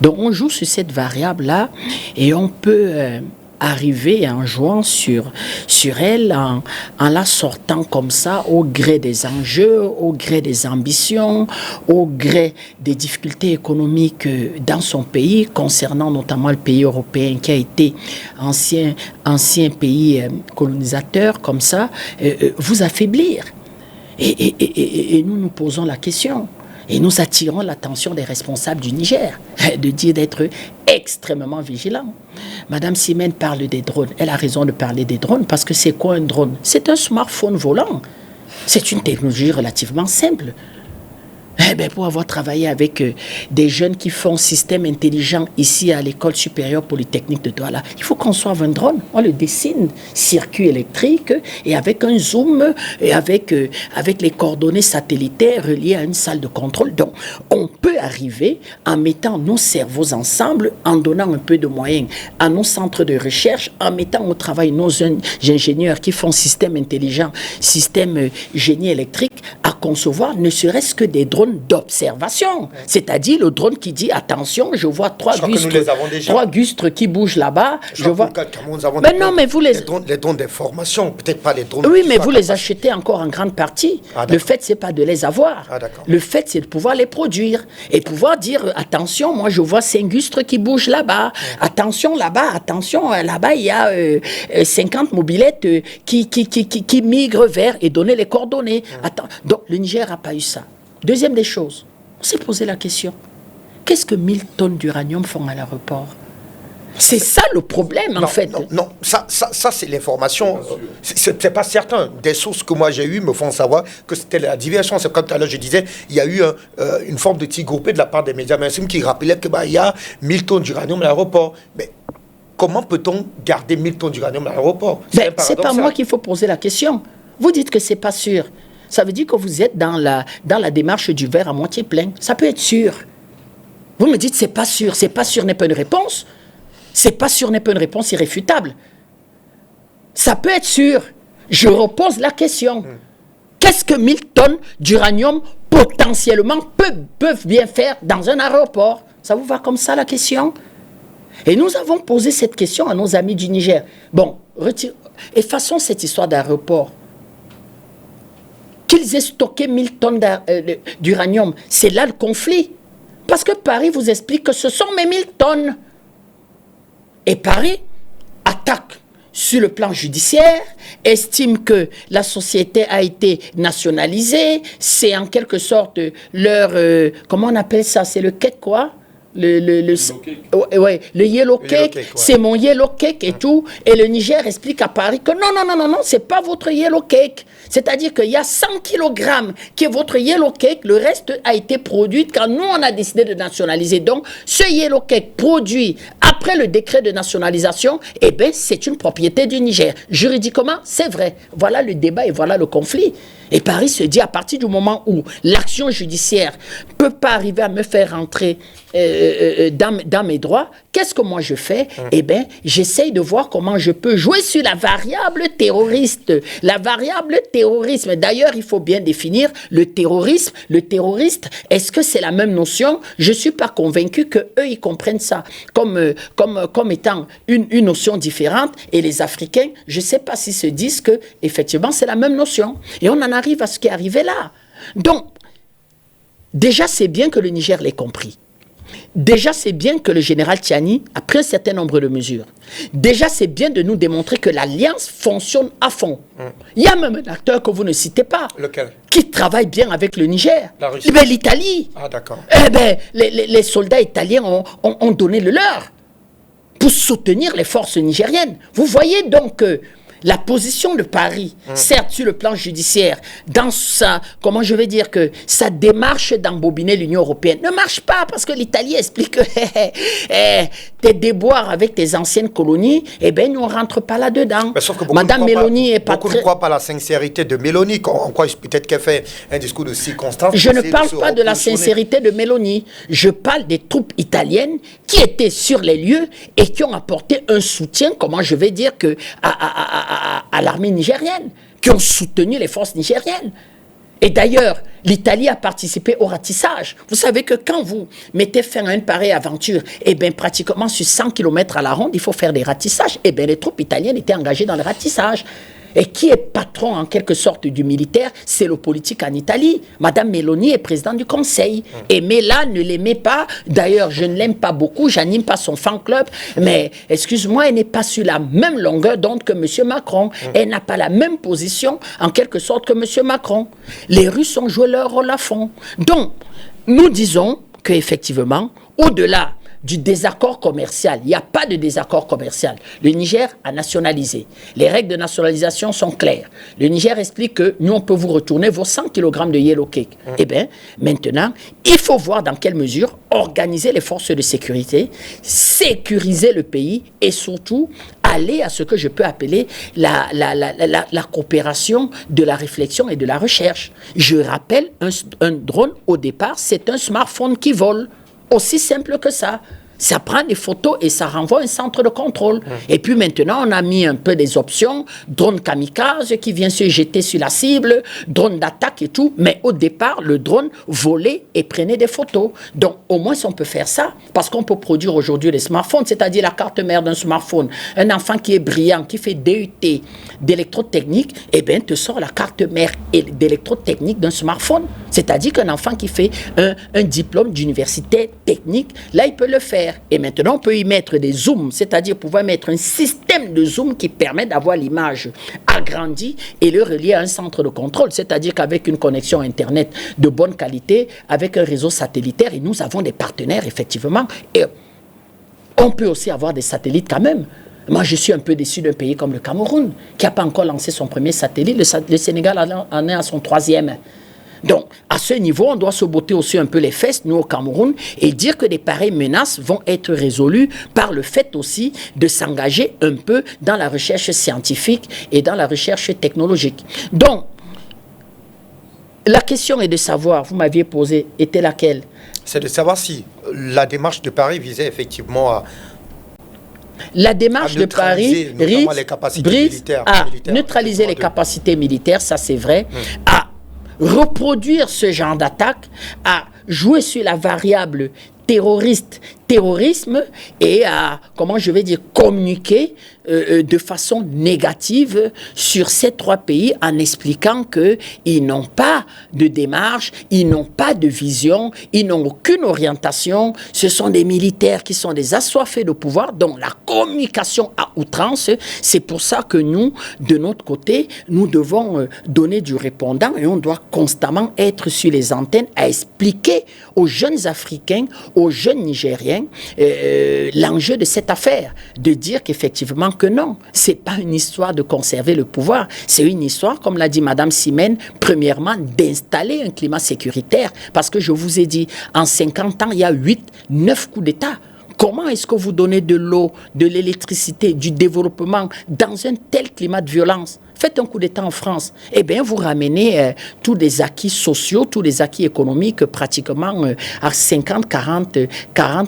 D: Donc on joue sur cette variable-là et on peut arriver en jouant sur elle, en la sortant comme ça, au gré des enjeux, au gré des ambitions, au gré des difficultés économiques dans son pays, concernant notamment le pays européen qui a été ancien pays colonisateur, comme ça, vous affaiblir. Et nous nous posons la question. Et nous attirons l'attention des responsables du Niger, de dire d'être extrêmement vigilants. Madame Simène parle des drones. Elle a raison de parler des drones parce que c'est quoi un drone? C'est un smartphone volant. C'est une technologie relativement simple. Pour avoir travaillé avec des jeunes qui font système intelligent ici à l'école supérieure polytechnique de Douala, il faut qu'on soit un drone. On le dessine, circuit électrique, et avec un zoom, et avec les coordonnées satellitaires reliées à une salle de contrôle. Donc, on peut arriver en mettant nos cerveaux ensemble, en donnant un peu de moyens à nos centres de recherche, en mettant au travail nos ingénieurs qui font système intelligent, système génie électrique, à concevoir ne serait-ce que des drones d'observation, c'est-à-dire le drone qui dit attention, je vois trois gustres qui bougent là-bas. Mais non, mais vous les
A: drones d'information, peut-être pas les drones.
D: Oui, mais vous les achetez encore en grande partie. Le fait, c'est pas de les avoir. Le fait, c'est de pouvoir les produire et pouvoir dire attention, moi je vois 5 gustres qui bougent là-bas. Attention là-bas, il y a 50 mobilettes qui migrent vers et donner les coordonnées. Donc le Niger n'a pas eu ça. Deuxième des choses, on s'est posé la question, qu'est-ce que 1000 tonnes d'uranium font à l'aéroport? C'est ça le problème, en fait.
A: Non, ça c'est l'information. C'est pas certain. Des sources que moi j'ai eues me font savoir que c'était la diversion. C'est comme tout à l'heure je disais, il y a eu une forme de tir groupé de la part des médias mainstream qui rappelait que il y a 1000 tonnes d'uranium à l'aéroport. Mais comment peut-on garder 1000 tonnes d'uranium à l'aéroport?
D: C'est pas moi qu'il faut poser la question. Vous dites que c'est pas sûr. Ça veut dire que vous êtes dans la démarche du verre à moitié plein. Ça peut être sûr. Vous me dites c'est pas sûr. C'est pas sûr n'est pas une réponse. C'est pas sûr n'est pas une réponse irréfutable. Ça peut être sûr. Je repose la question. Qu'est-ce que 1000 tonnes d'uranium potentiellement peuvent bien faire dans un aéroport? Ça vous va comme ça la question? Et nous avons posé cette question à nos amis du Niger. Bon, effaçons cette histoire d'aéroport. Qu'ils aient stocké 1000 tonnes d'uranium, c'est là le conflit. Parce que Paris vous explique que ce sont mes 1000 tonnes. Et Paris attaque sur le plan judiciaire, estime que la société a été nationalisée, c'est en quelque sorte leur... comment on appelle ça? C'est le cake quoi? Le yellow cake, c'est mon yellow cake et tout. Et le Niger explique à Paris que non, c'est pas votre yellow cake. C'est-à-dire qu'il y a 100 kg qui est votre yellow cake, le reste a été produit quand nous on a décidé de nationaliser. Donc, ce yellow cake produit après le décret de nationalisation, eh bien, c'est une propriété du Niger. Juridiquement, c'est vrai. Voilà le débat et voilà le conflit. Et Paris se dit, à partir du moment où l'action judiciaire ne peut pas arriver à me faire rentrer dans mes droits, qu'est-ce que moi je fais? Eh bien, j'essaye de voir comment je peux jouer sur la variable terroriste. La variable terrorisme. D'ailleurs, il faut bien définir le terrorisme. Le terroriste, est-ce que c'est la même notion? Je ne suis pas convaincu qu'eux, ils comprennent ça comme étant une notion différente. Et les Africains, je ne sais pas s'ils se disent que effectivement c'est la même notion. Et on en arrive à ce qui est arrivé là. Donc, déjà, c'est bien que le Niger l'ait compris. Déjà, c'est bien que le général Tiani a pris un certain nombre de mesures. Déjà, c'est bien de nous démontrer que l'Alliance fonctionne à fond. Il y a même un acteur que vous ne citez pas.
A: Lequel?
D: Qui travaille bien avec le Niger.
A: La Russie.
D: L'Italie.
A: Ah, d'accord.
D: Les soldats italiens ont donné le leur pour soutenir les forces nigériennes. Vous voyez donc que la position de Paris, certes sur le plan judiciaire, dans sa, comment je vais dire que sa démarche d'embobiner l'Union européenne ne marche pas parce que l'Italie explique que tes déboires avec tes anciennes colonies, eh bien, nous on rentre pas là-dedans. Madame Meloni est pas
A: beaucoup ne croient pas à la sincérité de Meloni. On croit peut-être qu'elle fait un discours de circonstance.
D: Je ne parle pas de la sincérité de Meloni. Je parle des troupes italiennes qui étaient sur les lieux et qui ont apporté un soutien, comment je vais dire que à l'armée nigérienne, qui ont soutenu les forces nigériennes. Et d'ailleurs, l'Italie a participé au ratissage. Vous savez que quand vous mettez fin à une pareille aventure, eh bien, pratiquement sur 100 km à la ronde, il faut faire des ratissages. Eh bien, les troupes italiennes étaient engagées dans le ratissage. Et qui est patron, en quelque sorte, du militaire? C'est le politique en Italie. Madame Meloni est présidente du Conseil. Aimez-la, ne l'aimez pas. D'ailleurs, je ne l'aime pas beaucoup, j'anime pas son fan club. Mais, excuse-moi, elle n'est pas sur la même longueur d'onde que M. Macron. Elle n'a pas la même position, en quelque sorte, que M. Macron. Les Russes ont joué leur rôle à fond. Donc, nous disons qu'effectivement, au-delà du désaccord commercial. Il n'y a pas de désaccord commercial. Le Niger a nationalisé. Les règles de nationalisation sont claires. Le Niger explique que nous, on peut vous retourner vos 100 kg de yellow cake. Eh bien, maintenant, il faut voir dans quelle mesure organiser les forces de sécurité, sécuriser le pays et surtout aller à ce que je peux appeler la coopération de la réflexion et de la recherche. Je rappelle, un drone, au départ, c'est un smartphone qui vole. Aussi simple que ça. Ça prend des photos et ça renvoie à un centre de contrôle. Et puis maintenant, on a mis un peu des options. Drone kamikaze qui vient se jeter sur la cible, drone d'attaque et tout. Mais au départ, le drone volait et prenait des photos. Donc, au moins, on peut faire ça. Parce qu'on peut produire aujourd'hui les smartphones, c'est-à-dire la carte mère d'un smartphone. Un enfant qui est brillant, qui fait DUT d'électrotechnique, eh bien, te sort la carte mère d'électrotechnique d'un smartphone. C'est-à-dire qu'un enfant qui fait un diplôme d'université technique, là, il peut le faire. Et maintenant, on peut y mettre des zooms, c'est-à-dire pouvoir mettre un système de zoom qui permet d'avoir l'image agrandie et le relier à un centre de contrôle. C'est-à-dire qu'avec une connexion Internet de bonne qualité, avec un réseau satellitaire, et nous avons des partenaires, effectivement. Et On peut aussi avoir des satellites quand même. Moi, je suis un peu déçu d'un pays comme le Cameroun, qui n'a pas encore lancé son premier satellite. Le Sénégal en est à son 3e. Donc, à ce niveau, on doit se botter aussi un peu les fesses, nous, au Cameroun, et dire que des pareilles menaces vont être résolues par le fait aussi de s'engager un peu dans la recherche scientifique et dans la recherche technologique. Donc, la question est de savoir, vous m'aviez posé, était laquelle?
A: C'est de savoir si la démarche de Paris visait effectivement à...
D: La démarche de Paris
A: brise
D: à neutraliser les capacités militaires, ça c'est vrai, à reproduire ce genre d'attaque, à jouer sur la variable terrorisme et à, comment je vais dire, communiquer de façon négative sur ces 3 pays en expliquant qu'ils n'ont pas de démarche, ils n'ont pas de vision, ils n'ont aucune orientation. Ce sont des militaires qui sont des assoiffés de pouvoir, donc la communication à outrance, c'est pour ça que nous, de notre côté, nous devons donner du répondant et on doit constamment être sur les antennes à expliquer aux jeunes Africains, aux jeunes Nigériens, l'enjeu de cette affaire, de dire qu'effectivement que non, c'est pas une histoire de conserver le pouvoir, c'est une histoire, comme l'a dit Madame Simène, premièrement, d'installer un climat sécuritaire, parce que je vous ai dit, en 50 ans, il y a 8-9 coups d'État. Comment est-ce que vous donnez de l'eau, de l'électricité, du développement dans un tel climat de violence? Faites un coup d'État en France. Eh bien, vous ramenez tous les acquis sociaux, tous les acquis économiques pratiquement à 50, 40,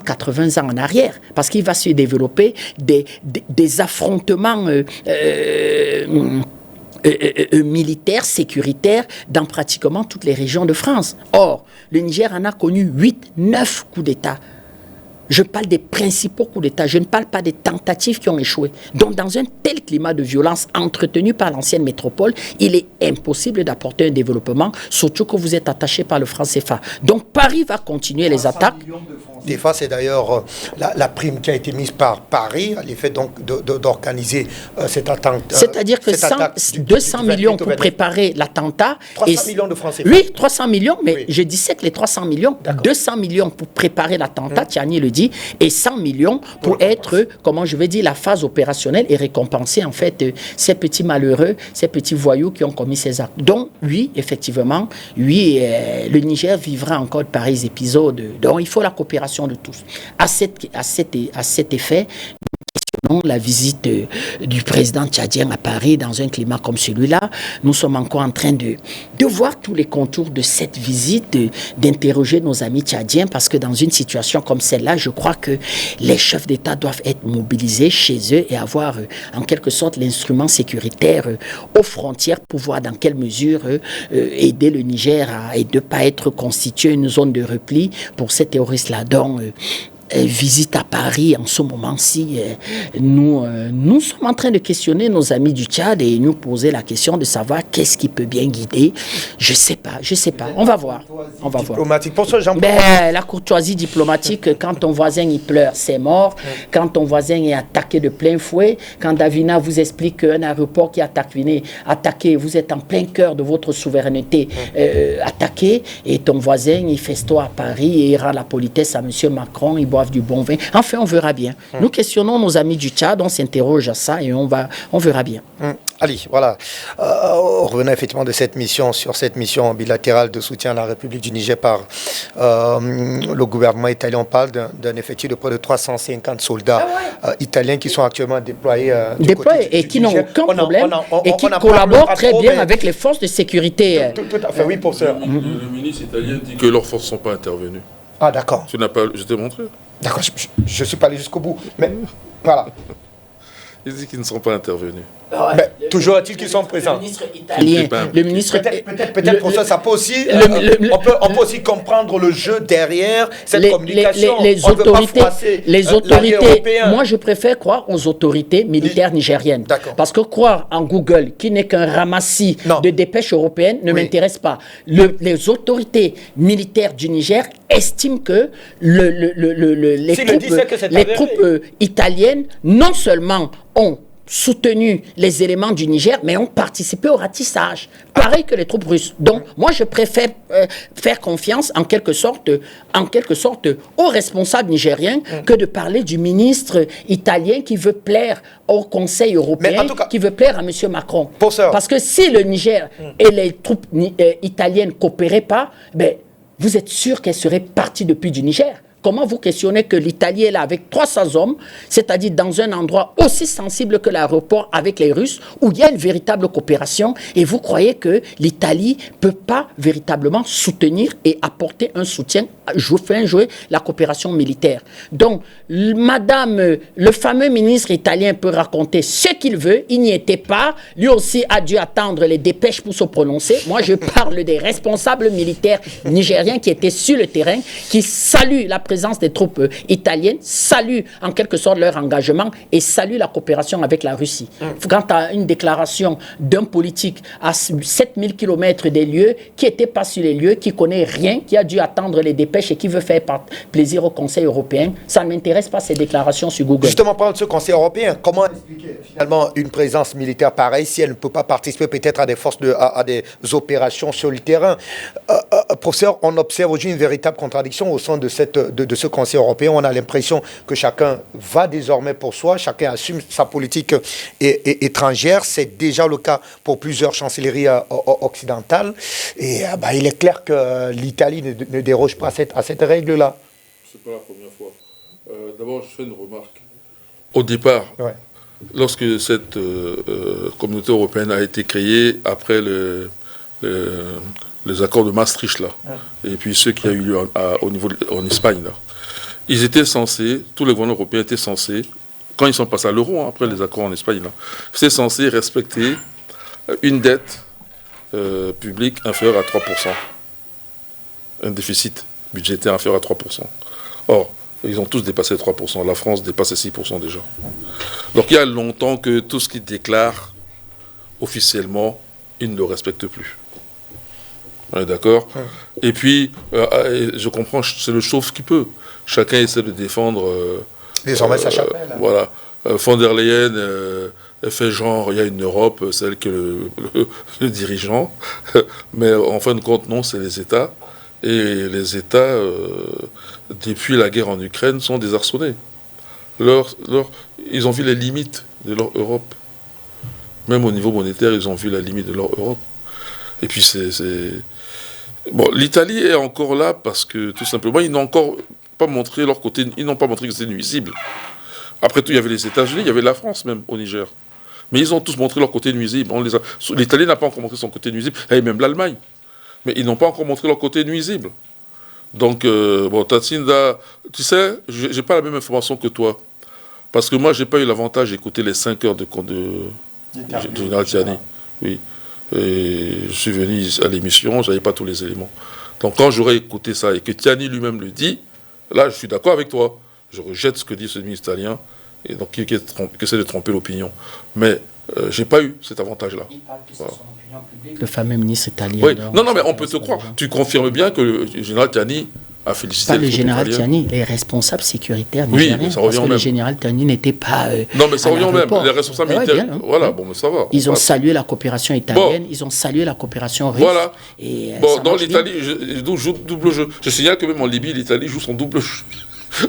D: 80 ans en arrière. Parce qu'il va se développer des affrontements militaires, sécuritaires dans pratiquement toutes les régions de France. Or, le Niger en a connu 8-9 coups d'État. Je parle des principaux coups d'État, je ne parle pas des tentatives qui ont échoué. Donc, dans un tel climat de violence entretenu par l'ancienne métropole, il est impossible d'apporter un développement, surtout que vous êtes attaché par le franc CFA. Donc, Paris va continuer les attaques.
A: CFA, c'est d'ailleurs la prime qui a été mise par Paris à l'effet donc d'organiser cette attente.
D: C'est-à-dire que 200 millions pour préparer l'attentat.
A: 300 millions de francs CFA.
D: Oui, 300 millions, mais je dissèque les 300 millions. 200 millions pour préparer l'attentat, Tiani le dit, et 100 millions pour être, comment je vais dire, la phase opérationnelle et récompenser en fait ces petits malheureux, ces petits voyous qui ont commis ces actes. Donc, oui, effectivement, oui, le Niger vivra encore de pareils épisodes. Donc, il faut la coopération de tous. À cet effet, la visite du président tchadien à Paris dans un climat comme celui-là, nous sommes encore en train de voir tous les contours de cette visite, d'interroger nos amis tchadiens, parce que dans une situation comme celle-là, je crois que les chefs d'État doivent être mobilisés chez eux et avoir en quelque sorte l'instrument sécuritaire aux frontières pour voir dans quelle mesure aider le Niger et de ne pas être constitué une zone de repli pour ces terroristes-là. Donc, visite à Paris en ce moment-ci, nous sommes en train de questionner nos amis du Tchad et nous poser la question de savoir qu'est-ce qui peut bien guider. Je sais pas. On va voir.
A: Diplomatique. Pour ça,
D: la courtoisie diplomatique, quand ton voisin il pleure, c'est mort. Quand ton voisin est attaqué de plein fouet, quand Davina vous explique qu'un aéroport qui est attaqué, vous êtes en plein cœur de votre souveraineté attaqué, et ton voisin il festoie à Paris et il rend la politesse à M. Macron, il du bon vin. Enfin, on verra bien. Nous questionnons nos amis du Tchad, on s'interroge à ça et on verra bien.
A: Allez, voilà. Revenons effectivement de cette mission, sur cette mission bilatérale de soutien à la République du Niger par le gouvernement italien. On parle d'un effectif de près de 350 soldats italiens qui sont actuellement déployés
D: et qui n'ont aucun problème et qui collaborent très bien avec les forces de sécurité.
A: Tout à fait, oui, professeur.
B: Le ministre italien dit que leurs forces ne sont pas intervenues.
A: Ah, d'accord.
B: Je t'ai montré.
A: D'accord, je ne suis pas allé jusqu'au bout. Mais voilà.
B: Il dit qu'ils ne sont pas intervenus.
A: Mais toujours est-il qu'ils sont présents.
D: Le ministre italien, le ministre...
A: Peut-être pour ça peut aussi... on peut aussi comprendre le jeu derrière cette communication.
D: Les autorités, moi je préfère croire aux autorités militaires nigériennes. Parce que croire en Google, qui n'est qu'un ramassis de dépêches européennes, ne m'intéresse pas. Les autorités militaires du Niger estiment que les troupes italiennes, non seulement ont soutenu les éléments du Niger, mais ont participé au ratissage. Pareil que les troupes russes. Donc, moi, je préfère faire confiance, en quelque sorte, aux responsables nigériens que de parler du ministre italien qui veut plaire au Conseil européen, qui veut plaire à M. Macron. Parce que si le Niger et les troupes italiennes ne coopéraient pas, ben, vous êtes sûr qu'elles seraient parties depuis du Niger. Comment vous questionnez que l'Italie est là avec 300 hommes, c'est-à-dire dans un endroit aussi sensible que l'aéroport avec les Russes, où il y a une véritable coopération, et vous croyez que l'Italie ne peut pas véritablement soutenir et apporter un soutien, jouer la coopération militaire. Donc, madame, le fameux ministre italien peut raconter ce qu'il veut, il n'y était pas, lui aussi a dû attendre les dépêches pour se prononcer. Moi, je parle des responsables militaires nigériens qui étaient sur le terrain, qui saluent la présence des troupes italiennes, salue en quelque sorte leur engagement et salue la coopération avec la Russie. Quant à une déclaration d'un politique à 7000 km des lieux, qui n'était pas sur les lieux, qui ne connaît rien, qui a dû attendre les dépêches et qui veut faire plaisir au Conseil européen, ça ne m'intéresse pas ces déclarations sur Google.
A: Justement, parlant de ce Conseil européen, comment expliquer finalement une présence militaire pareille si elle ne peut pas participer peut-être à des forces à des opérations sur le terrain? Professeur, on observe aujourd'hui une véritable contradiction au sein de ce Conseil européen. On a l'impression que chacun va désormais pour soi, chacun assume sa politique étrangère. C'est déjà le cas pour plusieurs chancelleries occidentales. Et il est clair que l'Italie ne déroge pas à cette règle-là.
B: C'est pas la première fois. D'abord, je fais une remarque. Au départ, lorsque cette communauté européenne a été créée après les accords de Maastricht, là, et puis ceux qui a eu lieu au niveau en Espagne, là, ils étaient censés, tous les gouvernements européens étaient censés, quand ils sont passés à l'euro, après les accords en Espagne, là, c'est censé respecter une dette publique inférieure à 3%. Un déficit budgétaire inférieur à 3%. Or, ils ont tous dépassé 3%. La France dépasse 6% déjà. Donc il y a longtemps que tout ce qu'ils déclarent officiellement, ils ne le respectent plus. On est d'accord ? Et puis, je comprends, c'est le chauve qui peut. Chacun essaie de défendre...
A: désormais sa chapelle.
B: Voilà. Von der Leyen fait genre, il y a une Europe, celle que le dirigeant. Mais en fin de compte, non, c'est les États. Et les États, depuis la guerre en Ukraine, sont désarçonnés. Ils ont vu les limites de leur Europe. Même au niveau monétaire, ils ont vu la limite de leur Europe. Et puis Bon, l'Italie est encore là parce que, tout simplement, ils n'ont encore pas montré leur côté... Ils n'ont pas montré que c'était nuisible. Après tout, il y avait les États-Unis, il y avait la France même, au Niger. Mais ils ont tous montré leur côté nuisible. L'Italie n'a pas encore montré son côté nuisible, et même l'Allemagne. Mais ils n'ont pas encore montré leur côté nuisible. Donc, Tatsinda, tu sais, je n'ai pas la même information que toi. Parce que moi, je n'ai pas eu l'avantage d'écouter les 5 heures de général Tiani. Oui. Et je suis venu à l'émission, je n'avais pas tous les éléments. Donc, quand j'aurais écouté ça et que Tiani lui-même le dit, là, je suis d'accord avec toi. Je rejette ce que dit ce ministre italien, et donc qui essaie de tromper l'opinion. Mais je n'ai pas eu cet avantage-là.
D: Il parle que c'est son opinion publique, le fameux ministre italien.
B: Oui. Non, mais on peut te croire. Tu confirmes bien que le général Tiani a félicité
D: pas le général Tiani, les responsables sécuritaires
B: nigériens. Oui, ça revient
D: parce que
B: même.
D: Le général Tiani n'était pas.
B: Non, mais ça revient même. Les responsables militaires. Voilà, bon, mais ça va.
D: Ils ont salué la coopération italienne, ils ont salué la coopération russe.
B: Voilà.
D: Et,
B: dans l'Italie, je joue double jeu. Je signale que même en Libye, l'Italie joue son double jeu.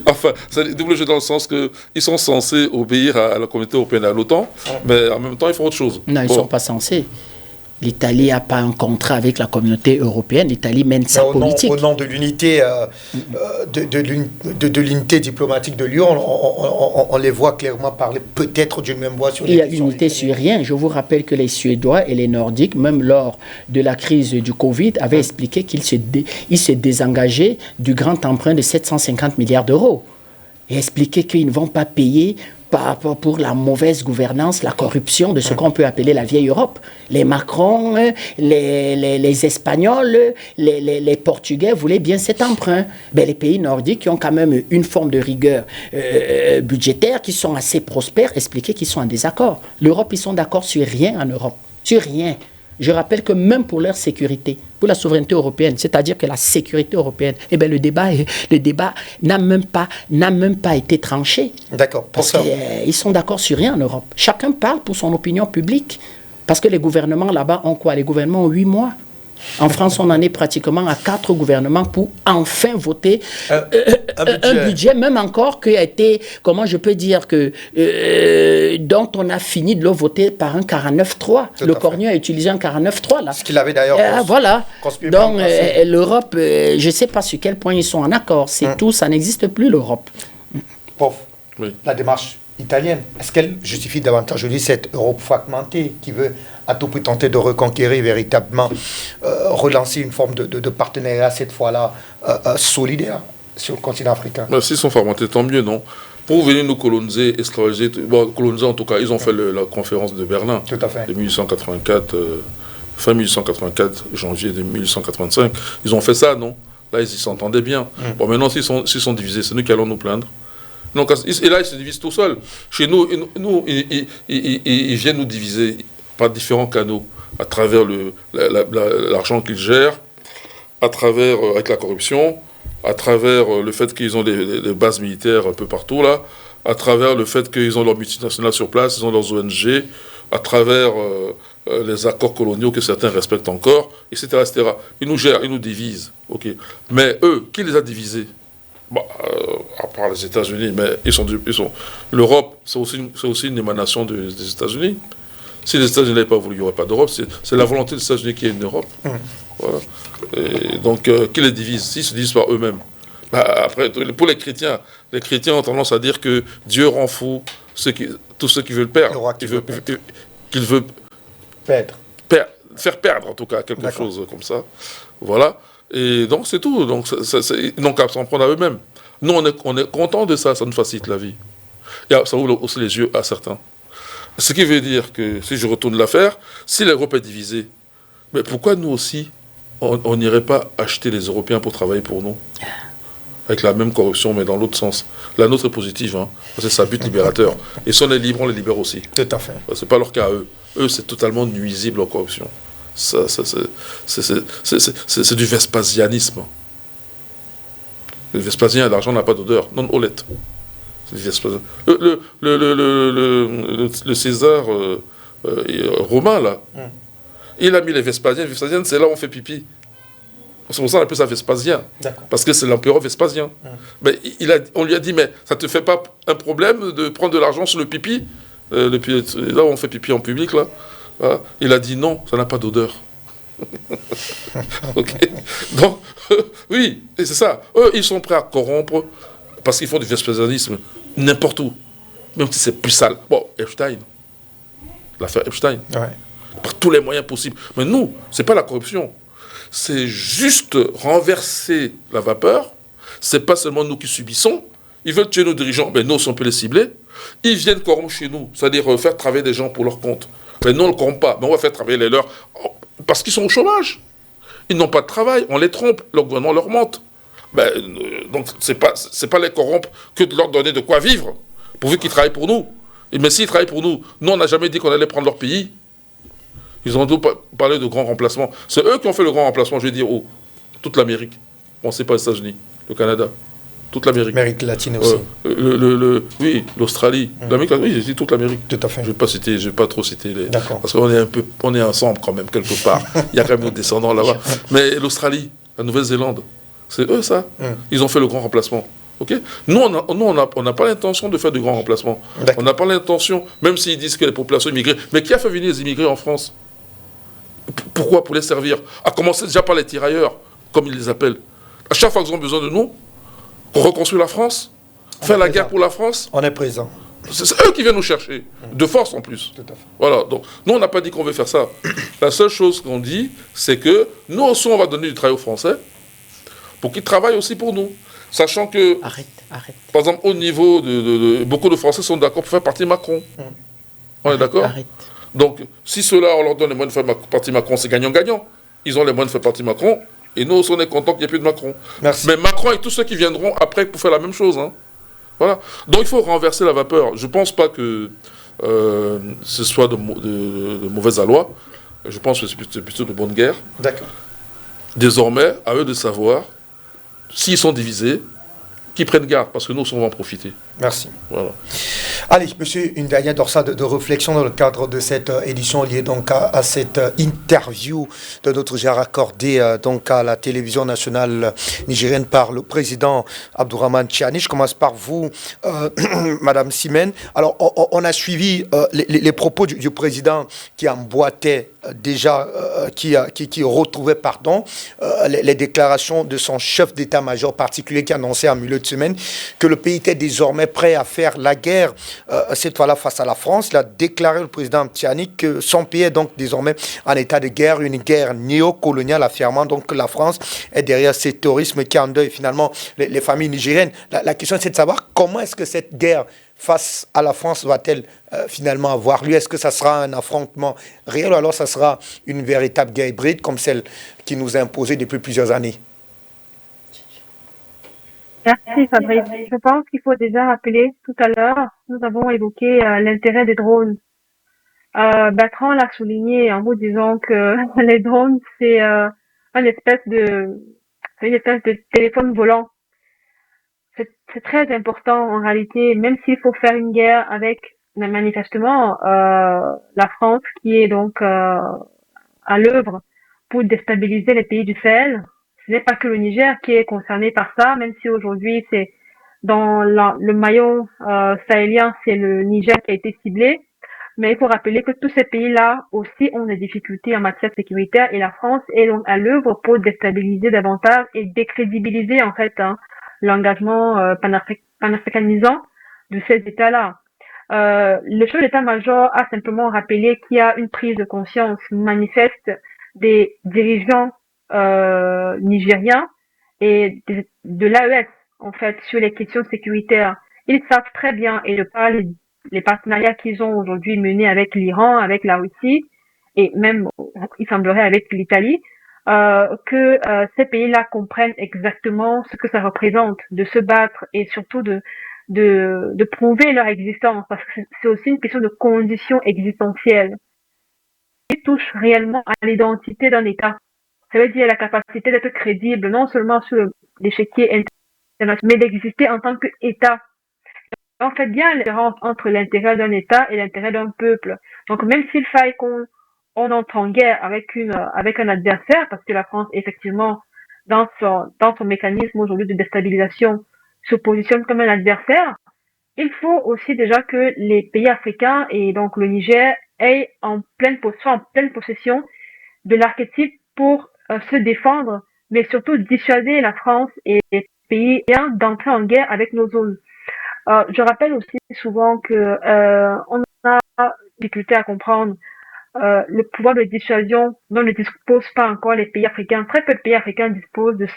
B: Enfin, c'est double jeu dans le sens qu'ils sont censés obéir à la communauté européenne et à l'OTAN, mais en même temps, ils font autre chose.
D: Non, ils ne sont pas censés. L'Italie n'a pas un contrat avec la communauté européenne. L'Italie mène sa politique.
A: Au nom de l'unité de l'unité diplomatique de l'Union, on les voit clairement parler peut-être d'une même voix sur les questions.
D: Il y a l'unité sur rien. Je vous rappelle que les Suédois et les Nordiques, même lors de la crise du Covid, avaient expliqué qu'ils se désengageaient du grand emprunt de 750 milliards d'euros. Et expliqué qu'ils ne vont pas payer pour la mauvaise gouvernance, la corruption de ce qu'on peut appeler la vieille Europe. Les Macron, les Espagnols, les Portugais voulaient bien cet emprunt. Ben, les pays nordiques qui ont quand même une forme de rigueur budgétaire, qui sont assez prospères, expliquaient qu'ils sont en désaccord. L'Europe, ils sont d'accord sur rien en Europe. Sur rien. Je rappelle que même pour leur sécurité, pour la souveraineté européenne, c'est-à-dire que la sécurité européenne, eh bien, le débat n'a même pas été tranché.
A: D'accord.
D: Parce qu'ils sont d'accord sur rien en Europe. Chacun parle pour son opinion publique. Parce que les gouvernements là-bas ont quoi? Les gouvernements ont 8 mois. En France, on en est pratiquement à 4 gouvernements pour enfin voter un budget, même encore qui a été, comment je peux dire, dont on a fini de le voter par un 49-3. Le Cornu a utilisé un 49-3 là.
A: Ce qu'il avait d'ailleurs.
D: Voilà. Donc l'Europe, je ne sais pas sur quel point ils sont en accord. C'est tout, ça n'existe plus l'Europe.
A: Prof,
B: oui.
A: La démarche italienne, est-ce qu'elle justifie davantage, je dis, cette Europe fragmentée qui veut à tout prix tenter de reconquérir véritablement, relancer une forme de partenariat, cette fois-là, solidaire sur le continent africain?
B: S'ils sont fragmentés, tant mieux, non? Pour venir nous coloniser, esclavagiser, coloniser en tout cas, ils ont fait la conférence de Berlin.
A: Tout à fait.
B: De 1884, fin 1884, janvier de 1885. Ils ont fait ça, non? Là, ils s'entendaient bien. Bon, maintenant, s'ils sont divisés, c'est nous qui allons nous plaindre. Donc, et là, ils se divisent tout seuls. Chez nous, ils viennent nous diviser par différents canaux, à travers l'argent qu'ils gèrent, à travers, avec la corruption, à travers le fait qu'ils ont des bases militaires un peu partout, là, à travers le fait qu'ils ont leurs multinationales sur place, ils ont leurs ONG, à travers les accords coloniaux que certains respectent encore, etc., etc. Ils nous gèrent, ils nous divisent. Okay. Mais eux, qui les a divisés? À part les États-Unis, mais l'Europe, c'est aussi une émanation des États-Unis. Si les États-Unis n'avaient pas voulu, il n'y aurait pas d'Europe. C'est la volonté des États-Unis qu'il y ait une Europe. Voilà. Et donc, qui les divise? S'ils se divisent par eux-mêmes. Après, pour les chrétiens ont tendance à dire que Dieu rend fou tous ceux qui veulent perdre. Qu'il veut faire perdre, en tout cas, quelque chose comme ça. Voilà. Et donc, c'est tout. Donc, ils n'ont qu'à s'en prendre à eux-mêmes. Nous, on est contents de ça. Ça nous facilite la vie. Et ça ouvre aussi les yeux à certains. Ce qui veut dire que, si je retourne l'affaire, si l'Europe est divisée, mais pourquoi nous aussi, on n'irait pas acheter les Européens pour travailler pour nous? Avec la même corruption, mais dans l'autre sens. La nôtre est positive, hein, parce que c'est un but libérateur. Et si on est libre, on les libère aussi.
A: Tout à fait.
B: C'est pas leur cas à eux. Eux, c'est totalement nuisible en corruption. C'est du vespasianisme. Le Vespasien, l'argent n'a pas d'odeur, non olette. C'est du Vespasien. Le César romain, là, il a mis les Vespasiens. Les Vespasiens, c'est là où on fait pipi. C'est pour ça qu'on appelle ça Vespasien. Parce que c'est l'empereur Vespasien. Mais on lui a dit, mais ça ne te fait pas un problème de prendre de l'argent sur le pipi là où on fait pipi en public, là. Hein? Il a dit non, ça n'a pas d'odeur. Okay. Donc, oui, et c'est ça. Eux, ils sont prêts à corrompre parce qu'ils font du vespasianisme n'importe où. Même si c'est plus sale. Bon, Epstein. L'affaire Epstein.
A: Ouais.
B: Par tous les moyens possibles. Mais nous, c'est pas la corruption. C'est juste renverser la vapeur. C'est pas seulement nous qui subissons. Ils veulent tuer nos dirigeants. Mais nous, on peut les cibler. Ils viennent corrompre chez nous. C'est-à-dire faire travailler des gens pour leur compte. Mais nous, on ne le corrompt pas. Mais on va faire travailler les leurs. Parce qu'ils sont au chômage. Ils n'ont pas de travail. On les trompe. Le gouvernement leur mente. Donc, c'est pas les corrompre que de leur donner de quoi vivre. Pourvu qu'ils travaillent pour nous. Mais s'ils travaillent pour nous, nous, on n'a jamais dit qu'on allait prendre leur pays. Ils ont dû parler de grand remplacement. C'est eux qui ont fait le grand remplacement, je vais dire, toute l'Amérique. Bon, c'est pas les États-Unis, le Canada, toute l'Amérique.
A: L'Amérique latine aussi.
B: Oui, l'Australie. L'Amérique latine, oui, j'ai dit toute l'Amérique.
A: Tout à fait.
B: Je ne vais pas trop citer les.
A: D'accord.
B: Parce qu'on est ensemble quand même, quelque part. Il y a quand même nos descendants là-bas. Mais l'Australie, la Nouvelle-Zélande, c'est eux, ça. Ils ont fait le grand remplacement. Okay. Nous, on n'a pas l'intention de faire de grands remplacements. On n'a pas l'intention, même s'ils disent que les populations immigrées. Mais qui a fait venir les immigrés en France? Pourquoi? Pour les servir. À commencer déjà par les tirailleurs, comme ils les appellent. À chaque fois qu'ils ont besoin de nous, pour reconstruire la France, faire la guerre pour la France.
A: On est présent.
B: C'est eux qui viennent nous chercher, de force en plus.
A: Tout à fait.
B: Voilà, donc nous, on n'a pas dit qu'on veut faire ça. La seule chose qu'on dit, c'est que nous aussi, on va donner du travail aux Français pour qu'ils travaillent aussi pour nous. Sachant que,
D: Arrête.
B: par exemple, au niveau de beaucoup de Français sont d'accord pour faire partie de Macron. On est d'accord?
D: Arrête.
B: Donc, si ceux-là, on leur donne les moyens de faire partie de Macron, c'est gagnant-gagnant. Ils ont les moyens de faire partie de Macron, et nous aussi, on est contents qu'il n'y ait plus de Macron.
A: Merci.
B: Mais Macron et tous ceux qui viendront après pour faire la même chose. Hein. Voilà. Donc, il faut renverser la vapeur. Je ne pense pas que ce soit de mauvais aloi. Je pense que c'est plutôt de bonne guerre.
A: D'accord.
B: Désormais, à eux de savoir, s'ils sont divisés, qu'ils prennent garde, parce que nous, on va en profiter.
A: Merci.
B: Voilà.
A: Allez, monsieur, une dernière dorsale de réflexion dans le cadre de cette édition liée donc à cette interview de notre genre accordée donc à la télévision nationale nigérienne par le président Abdourahmane Tchiani. Je commence par vous, Madame Simène. Alors, on a suivi les propos du président qui emboîtait déjà, qui retrouvait, pardon, les déclarations de son chef d'état-major particulier qui annonçait en milieu de semaine que le pays était désormais prêt à faire la guerre, cette fois-là face à la France. Il a déclaré, le président Tchiani, que son pays est donc désormais en état de guerre, une guerre néocoloniale, affirmant donc que la France est derrière ces terrorismes qui endeuillent finalement les familles nigériennes. La question, c'est de savoir comment est-ce que cette guerre face à la France va-t-elle finalement avoir lieu? Est-ce que ça sera un affrontement réel ou alors ça sera une véritable guerre hybride comme celle qui nous est imposée depuis plusieurs années?
C: Merci Fabrice. Je pense qu'il faut déjà rappeler tout à l'heure, nous avons évoqué l'intérêt des drones. Bertrand l'a souligné en vous disant que les drones, c'est une espèce de téléphone volant. C'est très important en réalité, même s'il faut faire une guerre avec manifestement la France qui est donc à l'œuvre pour déstabiliser les pays du Sahel. Ce n'est pas que le Niger qui est concerné par ça, même si aujourd'hui c'est dans le maillon sahélien, c'est le Niger qui a été ciblé. Mais il faut rappeler que tous ces pays-là aussi ont des difficultés en matière sécuritaire et la France est donc à l'œuvre pour déstabiliser davantage et décrédibiliser en fait l'engagement panafricanisant de ces États-là. Le chef d'état-major a simplement rappelé qu'il y a une prise de conscience manifeste des dirigeants nigériens et de l'AES en fait sur les questions sécuritaires. Ils savent très bien et de par les partenariats qu'ils ont aujourd'hui menés avec l'Iran, avec la Russie et même il semblerait avec l'Italie, que ces pays-là comprennent exactement ce que ça représente de se battre et surtout de prouver leur existence, parce que c'est aussi une question de condition existentielle qui touche réellement à l'identité d'un État. Ça veut dire la capacité d'être crédible, non seulement sur l'échiquier international, mais d'exister en tant qu'État. On fait bien la différence entre l'intérêt d'un État et l'intérêt d'un peuple. Donc même s'il faille qu'on entre en guerre avec un adversaire, parce que la France effectivement dans son mécanisme aujourd'hui de déstabilisation se positionne comme un adversaire, il faut aussi déjà que les pays africains et donc le Niger aient soient en pleine possession de l'archétype pour se défendre, mais surtout dissuader la France et les pays d'entrer en guerre avec nos zones. Je rappelle aussi souvent que on a difficulté à comprendre le pouvoir de dissuasion dont ne disposent pas encore les pays africains. Très peu de pays africains disposent de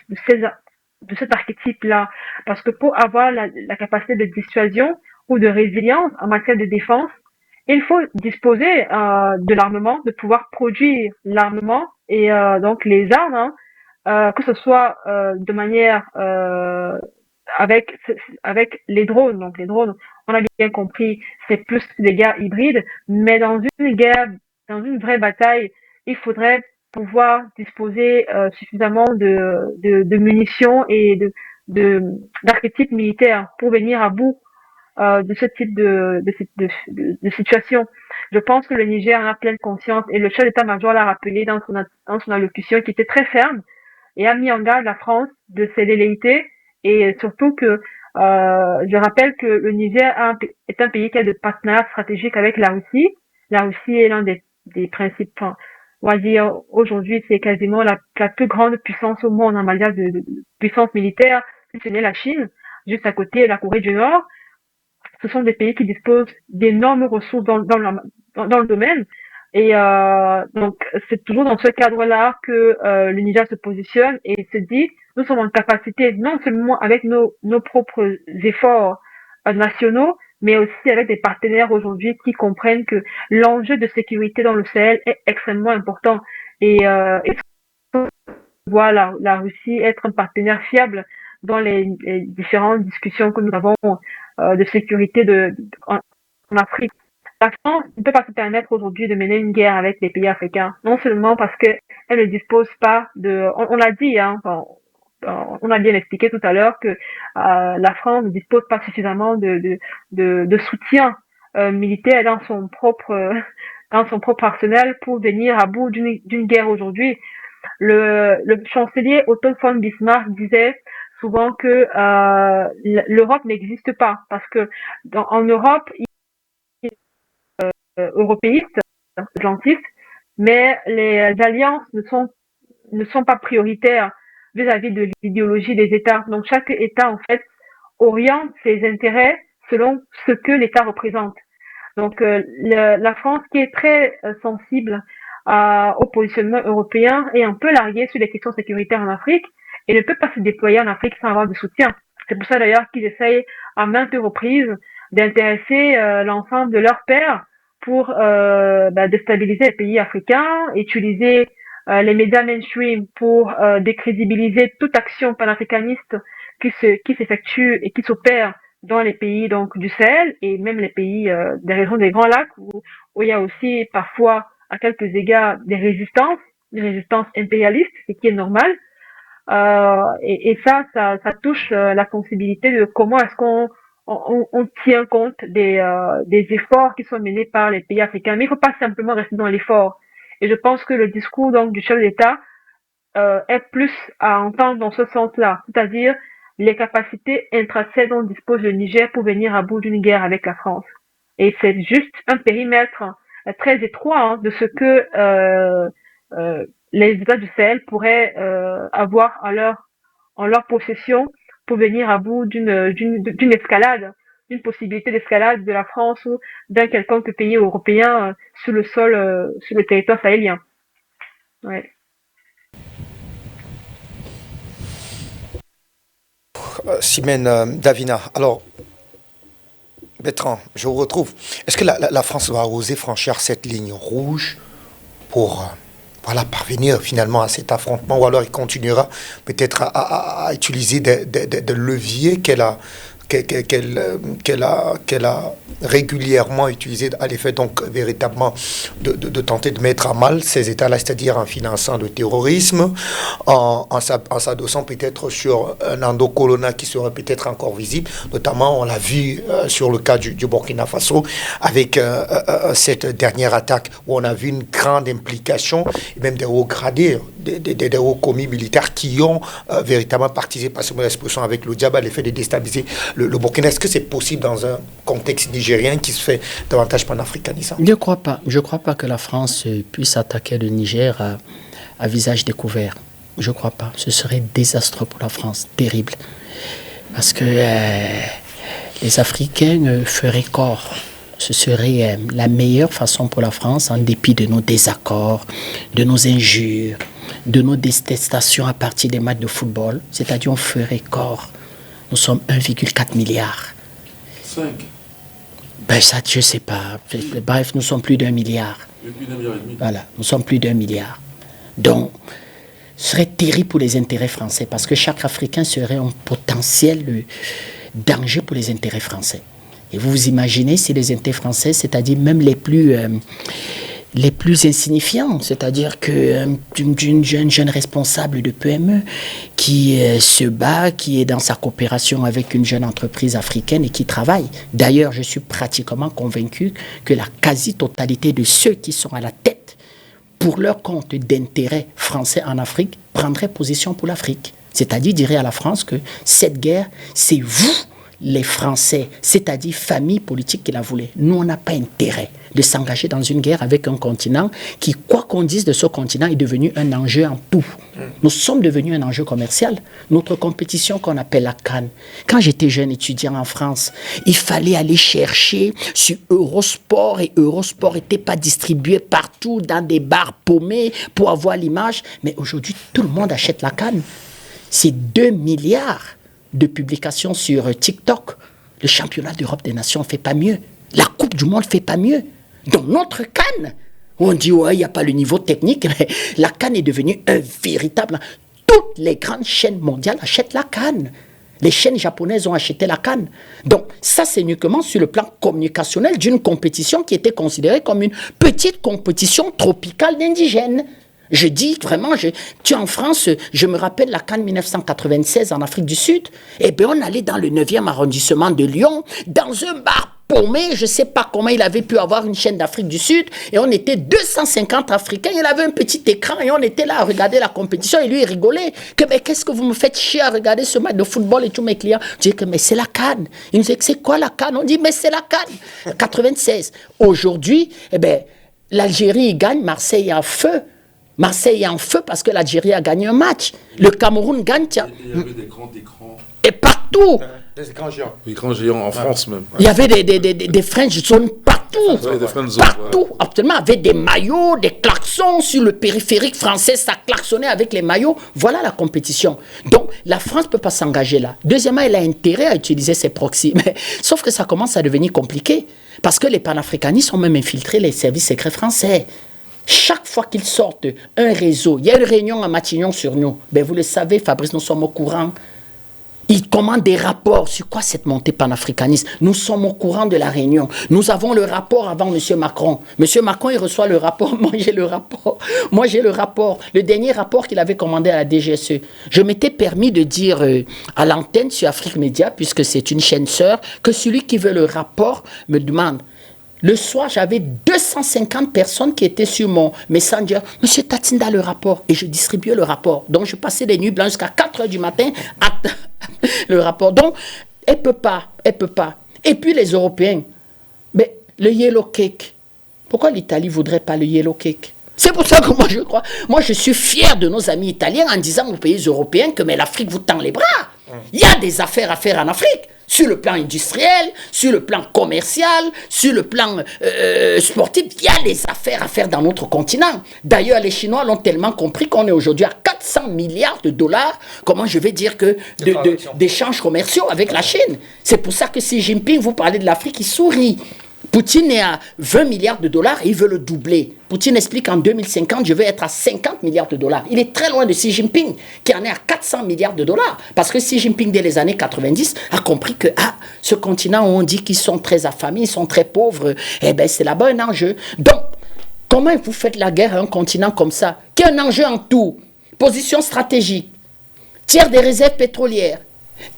C: cet archétype-là. Parce que pour avoir la capacité de dissuasion ou de résilience en matière de défense, il faut disposer de l'armement, de pouvoir produire l'armement et donc les armes, que ce soit de manière avec les drones. Donc les drones, on a bien compris, c'est plus des guerres hybrides, mais dans une vraie bataille, il faudrait pouvoir disposer suffisamment de munitions et d'archétypes militaires pour venir à bout de ce type de situation. Je pense que le Niger en a pleine conscience et le chef d'état-major l'a rappelé dans son allocution qui était très ferme et a mis en garde la France de ses velléités et surtout que je rappelle que le Niger est un pays qui a de partenariats stratégiques avec la Russie. La Russie est l'un des principes, enfin, on va dire aujourd'hui c'est quasiment la plus grande puissance au monde en matière de puissance militaire, si ce n'est la Chine, juste à côté la Corée du Nord. Ce sont des pays qui disposent d'énormes ressources dans le domaine. Et donc, c'est toujours dans ce cadre-là que le Niger se positionne et se dit, nous sommes en capacité, non seulement avec nos propres efforts nationaux, mais aussi avec des partenaires aujourd'hui qui comprennent que l'enjeu de sécurité dans le Sahel est extrêmement important. Et voilà, la Russie être un partenaire fiable dans les différentes discussions que nous avons de sécurité en Afrique. La France ne peut pas se permettre aujourd'hui de mener une guerre avec les pays africains, non seulement parce qu'elle ne dispose pas on l'a dit, hein, on a bien expliqué tout à l'heure que la France ne dispose pas suffisamment de soutien militaire dans son propre arsenal pour venir à bout d'une guerre aujourd'hui. Le chancelier Otto von Bismarck disait souvent que l'Europe n'existe pas parce que en Europe, européistes, atlantistes, mais les alliances ne sont pas prioritaires vis-à-vis de l'idéologie des États. Donc chaque État, en fait, oriente ses intérêts selon ce que l'État représente. Donc la France, qui est très sensible au positionnement européen, est un peu larguée sur les questions sécuritaires en Afrique et ne peut pas se déployer en Afrique sans avoir de soutien. C'est pour ça d'ailleurs qu'ils essayent à maintes reprises d'intéresser l'ensemble de leurs pairs pour déstabiliser les pays africains, utiliser les médias mainstream pour décrédibiliser toute action panafricaniste qui s'effectue et qui s'opère dans les pays donc du Sahel et même les pays des régions des Grands Lacs où il y a aussi parfois à quelques égards des résistances impérialistes, ce qui est normal. Et ça touche la sensibilité de comment est-ce on tient compte des efforts qui sont menés par les pays africains. Mais il ne faut pas simplement rester dans l'effort. Et je pense que le discours donc du chef d'État est plus à entendre dans ce sens-là, c'est-à-dire les capacités intrinsèques dont dispose le Niger pour venir à bout d'une guerre avec la France. Et c'est juste un périmètre très étroit de ce que les États du Sahel pourraient avoir en leur possession pour venir à bout d'une escalade, d'une possibilité d'escalade de la France ou d'un quelconque pays européen sur le territoire sahélien. Ouais.
A: Simène Davina, alors Bertrand, je vous retrouve. Est-ce que la France va oser franchir cette ligne rouge pour parvenir finalement à cet affrontement, ou alors il continuera peut-être à utiliser des leviers qu'elle a régulièrement utilisé à l'effet donc véritablement de tenter de mettre à mal ces États-là, c'est-à-dire en finançant le terrorisme, en s'adossant peut-être sur un endocolonat qui serait peut-être encore visible, notamment on l'a vu sur le cas du Burkina Faso avec cette dernière attaque où on a vu une grande implication et même des hauts gradés, des hauts commis militaires qui ont véritablement participé, passez-moi l'expression, avec le diable à l'effet de déstabiliser le Burkina. Est-ce que c'est possible dans un contexte nigérien qui se fait davantage panafricanisant?
D: Je ne crois pas. Je ne crois pas que la France puisse attaquer le Niger à visage découvert. Je ne crois pas. Ce serait désastreux pour la France, terrible. Parce que les Africains feraient corps. Ce serait la meilleure façon pour la France, en dépit de nos désaccords, de nos injures, de nos détestations à partir des matchs de football. C'est-à-dire on ferait corps. Nous sommes 1,4 milliard.
B: 5.
D: Ben ça, je ne sais pas. Bref, nous sommes plus d'1 milliard.
B: Plus d'1,5 milliard.
D: Voilà, nous sommes plus d'1 milliard. Donc, ce serait terrible pour les intérêts français parce que chaque Africain serait un potentiel danger pour les intérêts français. Et vous vous imaginez si les intérêts français, c'est-à-dire même les plus insignifiants, c'est-à-dire qu'une jeune responsable de PME qui se bat, qui est dans sa coopération avec une jeune entreprise africaine et qui travaille. D'ailleurs, je suis pratiquement convaincu que la quasi-totalité de ceux qui sont à la tête pour leur compte d'intérêt français en Afrique prendraient position pour l'Afrique. C'est-à-dire, diraient à la France que cette guerre, c'est vous, les Français, c'est-à-dire famille politique qui la voulait. Nous, on n'a pas intérêt de s'engager dans une guerre avec un continent qui, quoi qu'on dise de ce continent, est devenu un enjeu en tout. Nous sommes devenus un enjeu commercial. Notre compétition qu'on appelle la CAN. Quand j'étais jeune étudiant en France, il fallait aller chercher sur Eurosport et Eurosport n'était pas distribué partout dans des bars paumés pour avoir l'image. Mais aujourd'hui, tout le monde achète la CAN. C'est 2 milliards de publications sur TikTok. Le championnat d'Europe des nations ne fait pas mieux. La Coupe du Monde ne fait pas mieux. Dans notre CAN, on dit ouais, il n'y a pas le niveau technique, mais la CAN est devenue un véritable... Toutes les grandes chaînes mondiales achètent la CAN. Les chaînes japonaises ont acheté la CAN. Donc, ça, c'est uniquement sur le plan communicationnel d'une compétition qui était considérée comme une petite compétition tropicale d'indigènes. Je dis vraiment, tu es en France, je me rappelle la CAN 1996 en Afrique du Sud. Eh bien, on allait dans le 9e arrondissement de Lyon, dans un bar paumé, je ne sais pas comment il avait pu avoir une chaîne d'Afrique du Sud, et on était 250 Africains, il avait un petit écran, et on était là à regarder la compétition, et lui, il rigolait, que mais qu'est-ce que vous me faites chier à regarder ce match de football, et tous mes clients, je dis que mais c'est la CAN. Il nous dit que c'est quoi la CAN? On dit mais c'est la CAN. 96. Aujourd'hui, eh bien, l'Algérie gagne, Marseille est en feu. Marseille est en feu parce que l'Algérie a gagné un match. Le Cameroun gagne, tiens.
B: Il y avait des grands écrans.
D: Et partout.
A: Des écrans géants.
B: Des écrans géants en France même.
D: Il y avait des French zones partout.
B: Ouais, des friend zones,
D: Partout. Absolument. Avec des maillots, des klaxons sur le périphérique français. Ça klaxonnait avec les maillots. Voilà la compétition. Donc, la France ne peut pas s'engager là. Deuxièmement, elle a intérêt à utiliser ses proxys. Mais, sauf que ça commence à devenir compliqué. Parce que les panafricanistes ont même infiltré les services secrets français. Chaque fois qu'ils sortent un réseau, il y a une réunion à Matignon sur nous. Ben vous le savez, Fabrice, nous sommes au courant. Ils commandent des rapports. Sur quoi cette montée panafricaniste? Nous sommes au courant de la réunion. Nous avons le rapport avant M. Macron. M. Macron, il reçoit le rapport. Moi, j'ai le rapport. Moi, j'ai le rapport. Le dernier rapport qu'il avait commandé à la DGSE. Je m'étais permis de dire à l'antenne sur Afrique Média, puisque c'est une chaîne sœur, que celui qui veut le rapport me demande. Le soir, j'avais 250 personnes qui étaient sur mon Messenger. Monsieur Tatinda, le rapport. Et je distribuais le rapport. Donc, je passais des nuits blanches jusqu'à 4 h du matin à le rapport. Donc, elle ne peut pas. Elle peut pas. Et puis, les Européens. Mais le yellow cake. Pourquoi l'Italie ne voudrait pas le yellow cake? C'est pour ça que moi, je crois. Moi, je suis fier de nos amis italiens en disant aux pays européens que mais l'Afrique vous tend les bras. Il y a des affaires à faire en Afrique. Sur le plan industriel, sur le plan commercial, sur le plan sportif, il y a des affaires à faire dans notre continent. D'ailleurs, les Chinois l'ont tellement compris qu'on est aujourd'hui à 400 milliards de dollars, comment je vais dire que, d'échanges commerciaux avec la Chine. C'est pour ça que Xi Jinping, vous parlez de l'Afrique, il sourit. Poutine est à 20 milliards de dollars et il veut le doubler. Poutine explique qu'en 2050, je vais être à 50 milliards de dollars. Il est très loin de Xi Jinping, qui en est à 400 milliards de dollars. Parce que Xi Jinping, dès les années 90, a compris que ce continent où on dit qu'ils sont très affamés, ils sont très pauvres, eh bien, c'est là-bas un enjeu. Donc, comment vous faites la guerre à un continent comme ça, qui est un enjeu en tout? Position stratégique, tiers des réserves pétrolières,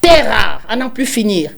D: terres rares, à n'en plus finir.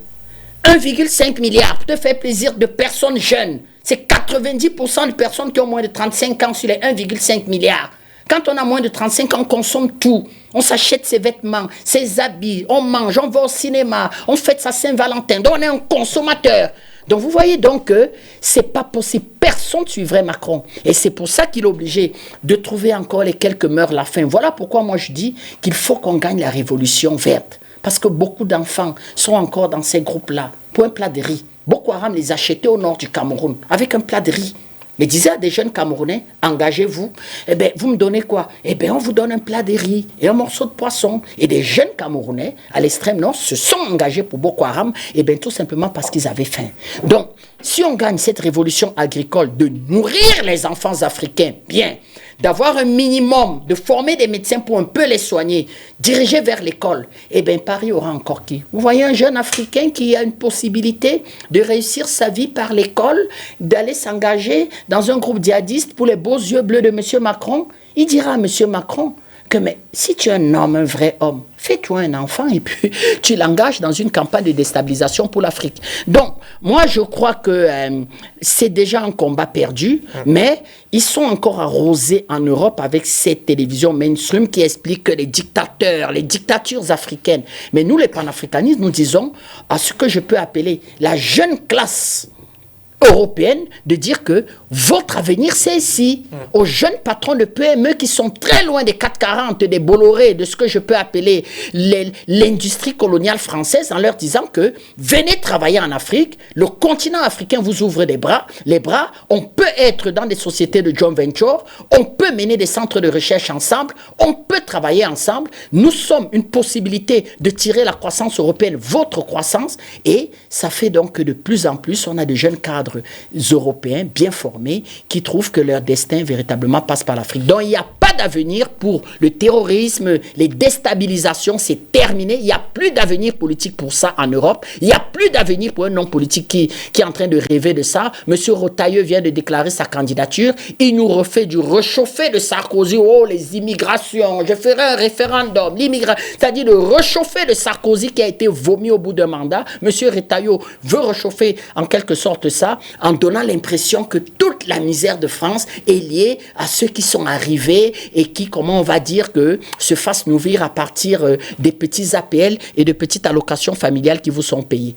D: 1,5 milliard pour te faire plaisir de personnes jeunes. C'est 90% de personnes qui ont moins de 35 ans sur les 1,5 milliard. Quand on a moins de 35 ans, on consomme tout. On s'achète ses vêtements, ses habits, on mange, on va au cinéma, on fête sa Saint-Valentin. Donc on est un consommateur. Donc vous voyez donc que c'est pas possible. Personne ne suivrait Macron. Et c'est pour ça qu'il est obligé de trouver encore les quelques mœurs la fin. Voilà pourquoi moi je dis qu'il faut qu'on gagne la révolution verte. Parce que beaucoup d'enfants sont encore dans ces groupes-là pour un plat de riz. Boko Haram les achetait au nord du Cameroun avec un plat de riz. Mais disait à des jeunes Camerounais, engagez-vous. Eh bien, vous me donnez quoi? Eh bien, on vous donne un plat de riz et un morceau de poisson. Et des jeunes Camerounais, à l'extrême nord, se sont engagés pour Boko Haram, eh bien, tout simplement parce qu'ils avaient faim. Donc, si on gagne cette révolution agricole de nourrir les enfants africains, bien, d'avoir un minimum, de former des médecins pour un peu les soigner, diriger vers l'école, eh bien, Paris aura encore qui? Vous voyez un jeune Africain qui a une possibilité de réussir sa vie par l'école, d'aller s'engager dans un groupe djihadiste pour les beaux yeux bleus de M. Macron. Il dira à M. Macron que mais si tu es un homme, un vrai homme, fais-toi un enfant et puis tu l'engages dans une campagne de déstabilisation pour l'Afrique. Donc, moi, je crois que c'est déjà un combat perdu, mais ils sont encore arrosés en Europe avec cette télévision mainstream qui explique que les dictateurs, les dictatures africaines. Mais nous, les panafricanistes, nous disons à ce que je peux appeler la jeune classe européenne de dire que votre avenir c'est ici. Aux jeunes patrons de PME qui sont très loin des 440, des Bolloré, de ce que je peux appeler l'industrie coloniale française, en leur disant que venez travailler en Afrique, le continent africain vous ouvre les bras, on peut être dans des sociétés de joint venture, on peut mener des centres de recherche ensemble, on peut travailler ensemble, nous sommes une possibilité de tirer la croissance européenne, votre croissance, et ça fait donc que de plus en plus on a de jeunes cadres européens bien formés qui trouvent que leur destin véritablement passe par l'Afrique. Donc il n'y a pas pas d'avenir pour le terrorisme, les déstabilisations, c'est terminé. Il n'y a plus d'avenir politique pour ça en Europe. Il n'y a plus d'avenir pour un homme politique qui est en train de rêver de ça. Monsieur Retailleau vient de déclarer sa candidature. Il nous refait du réchauffé de Sarkozy. Oh, les immigrations, je ferai un référendum. L'immigration, c'est-à-dire le réchauffé de Sarkozy qui a été vomi au bout d'un mandat. Monsieur Retailleau veut réchauffer en quelque sorte ça, en donnant l'impression que toute la misère de France est liée à ceux qui sont arrivés et qui, comment on va dire, que se fassent nourrir à partir des petits APL et de petites allocations familiales qui vous sont payées.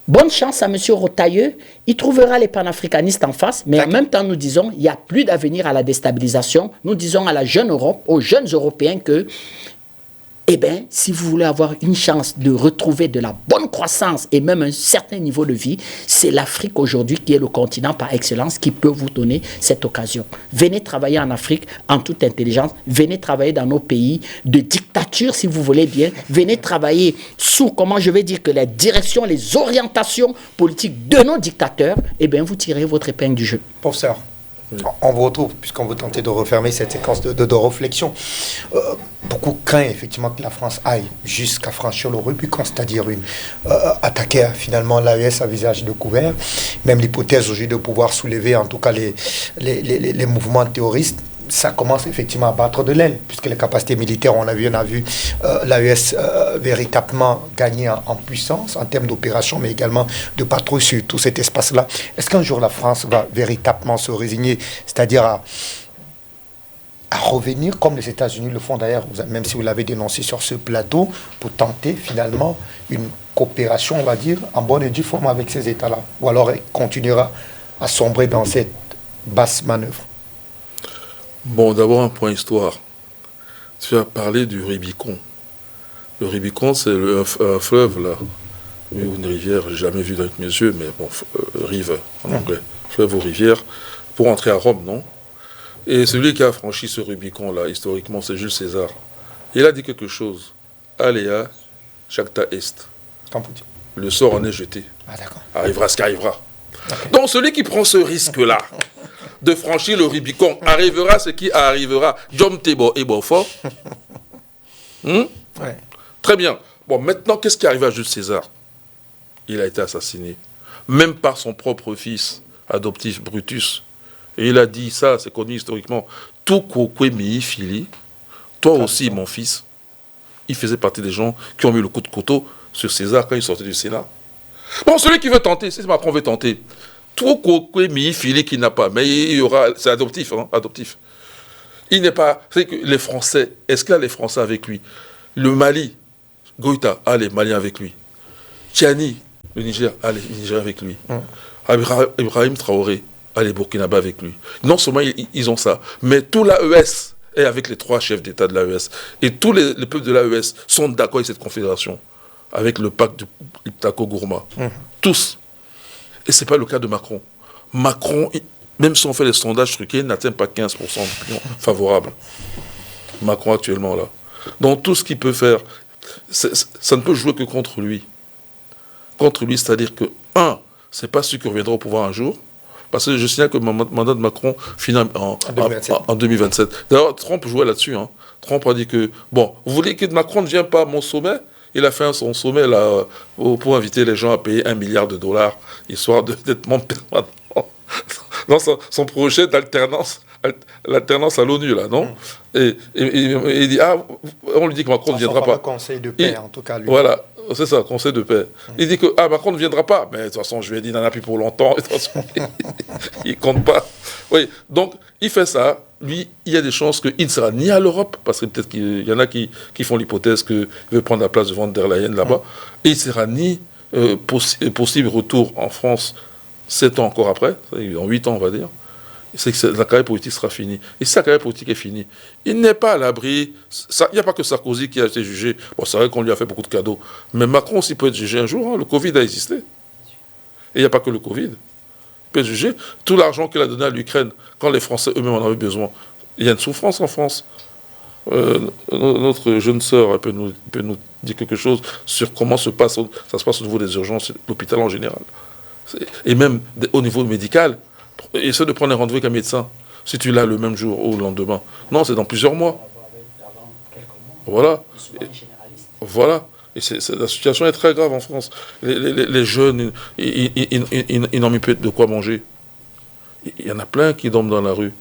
D: Bonne chance à M. Retailleau. Il trouvera les panafricanistes en face, mais en même temps, nous disons, il n'y a plus d'avenir à la déstabilisation. Nous disons à la jeune Europe, aux jeunes Européens que, eh bien, si vous voulez avoir une chance de retrouver de la bonne croissance et même un certain niveau de vie, c'est l'Afrique aujourd'hui qui est le continent par excellence qui peut vous donner cette occasion. Venez travailler en Afrique en toute intelligence. Venez travailler dans nos pays de dictature, si vous voulez bien. Venez travailler sous, comment je vais dire, que les directions, les orientations politiques de nos dictateurs, eh bien, vous tirez votre épingle du jeu.
A: Professeur, on vous retrouve, puisqu'on veut tenter de refermer cette séquence de réflexion. Beaucoup craignent effectivement que la France aille jusqu'à franchir le Rubicon, c'est-à-dire attaquer finalement l'AES à visage découvert. Même l'hypothèse aujourd'hui de pouvoir soulever en tout cas les mouvements terroristes, ça commence effectivement à battre de l'aile, puisque les capacités militaires, on a vu l'AES véritablement gagner en puissance en termes d'opération, mais également de patrouille sur tout cet espace-là. Est-ce qu'un jour la France va véritablement se résigner, c'est-à-dire à revenir, comme les États-Unis le font d'ailleurs, même si vous l'avez dénoncé sur ce plateau, pour tenter finalement une coopération, on va dire, en bonne et due forme avec ces États-là, ou alors elle continuera à sombrer dans cette basse manœuvre?
B: Bon, d'abord un point histoire. Tu as parlé du Rubicon. Le Rubicon, c'est un fleuve, là. Ou une rivière, je n'ai jamais vu avec mes yeux, mais bon, rive en anglais. Fleuve ou rivière, pour entrer à Rome, non? Et celui qui a franchi ce Rubicon-là, historiquement, c'est Jules César. Il a dit quelque chose. Alea, jacta est. Le sort en est jeté.
A: Ah, d'accord.
B: Arrivera ce qui arrivera. Okay. Donc celui qui prend ce risque-là, de franchir le Rubicon, arrivera ce qui arrivera. Jom Tebo et Beaufort. Très bien. Bon, maintenant, qu'est-ce qui arrive à Jules César? Il a été assassiné. Même par son propre fils adoptif, Brutus. Et il a dit ça, c'est connu historiquement. Tout kokwe mi fili, toi aussi, mon fils. Il faisait partie des gens qui ont mis le coup de couteau sur César quand il sortait du Sénat. Bon, celui qui veut tenter, c'est Macron veut tenter. Tout kokwe mi fili qui n'a pas, mais il y aura, c'est adoptif, hein, adoptif. Il n'est pas, c'est que les Français, est-ce qu'il a les Français avec lui? Le Mali, Goïta a les Maliens avec lui. Tchani, le Niger, a les Nigériens avec lui. Ibrahim Traoré a les Burkinabés avec lui. Non seulement ils ont ça, mais tout l'AES est avec les 3 chefs d'État de l'AES. Et tous les peuples de l'AES sont d'accord avec cette confédération, avec le pacte du Tako-Gourma. Tous. Et ce n'est pas le cas de Macron. Macron, même si on fait les sondages truqués, n'atteint pas 15% d'opinion favorable. Macron actuellement là. Donc tout ce qu'il peut faire, ça ne peut jouer que contre lui. Contre lui, c'est-à-dire que, c'est pas celui qui reviendra au pouvoir un jour, parce que je signale que le mandat de Macron finit en 2027. D'ailleurs, Trump jouait là-dessus. Hein. Trump a dit que, bon, vous voulez que Macron ne vienne pas à mon sommet? Il a fait son sommet là, pour inviter les gens à payer $1 milliard, histoire d'être membre permanent dans son projet d'alternance, l'alternance à l'ONU, là, non? Et il dit, on lui dit que Macron ne viendra pas.
A: Le conseil de paix, en tout cas, lui.
B: Voilà, c'est ça, conseil de paix. Il dit que Macron ne viendra pas. Mais de toute façon, je lui ai dit, il n'en a plus pour longtemps. De toute façon, il ne compte pas. Oui, donc, il fait ça. Lui, il y a des chances qu'il ne sera ni à l'Europe, parce que peut-être qu'il y en a qui font l'hypothèse qu'il veut prendre la place de Van der Leyen là-bas, et il ne sera ni possible retour en France 7 ans encore après, en 8 ans on va dire, c'est que la carrière politique sera finie. Et si sa carrière politique est finie, il n'est pas à l'abri. Il n'y a pas que Sarkozy qui a été jugé. Bon, c'est vrai qu'on lui a fait beaucoup de cadeaux, mais Macron aussi peut être jugé un jour. Hein. Le Covid a existé. Et il n'y a pas que le Covid. Il peut être jugé. Tout l'argent qu'il a donné à l'Ukraine, quand les Français eux-mêmes en avaient besoin, il y a une souffrance en France. Notre jeune sœur peut nous dire quelque chose sur comment ça se passe au niveau des urgences, l'hôpital en général. Et même au niveau médical, essaie de prendre un rendez-vous avec un médecin. si tu l'as le même jour ou le lendemain. Non, c'est dans plusieurs mois. Voilà. Voilà. Et la situation est très grave en France. Les jeunes, ils n'ont plus de quoi manger. Il y en a plein qui dorment dans la rue.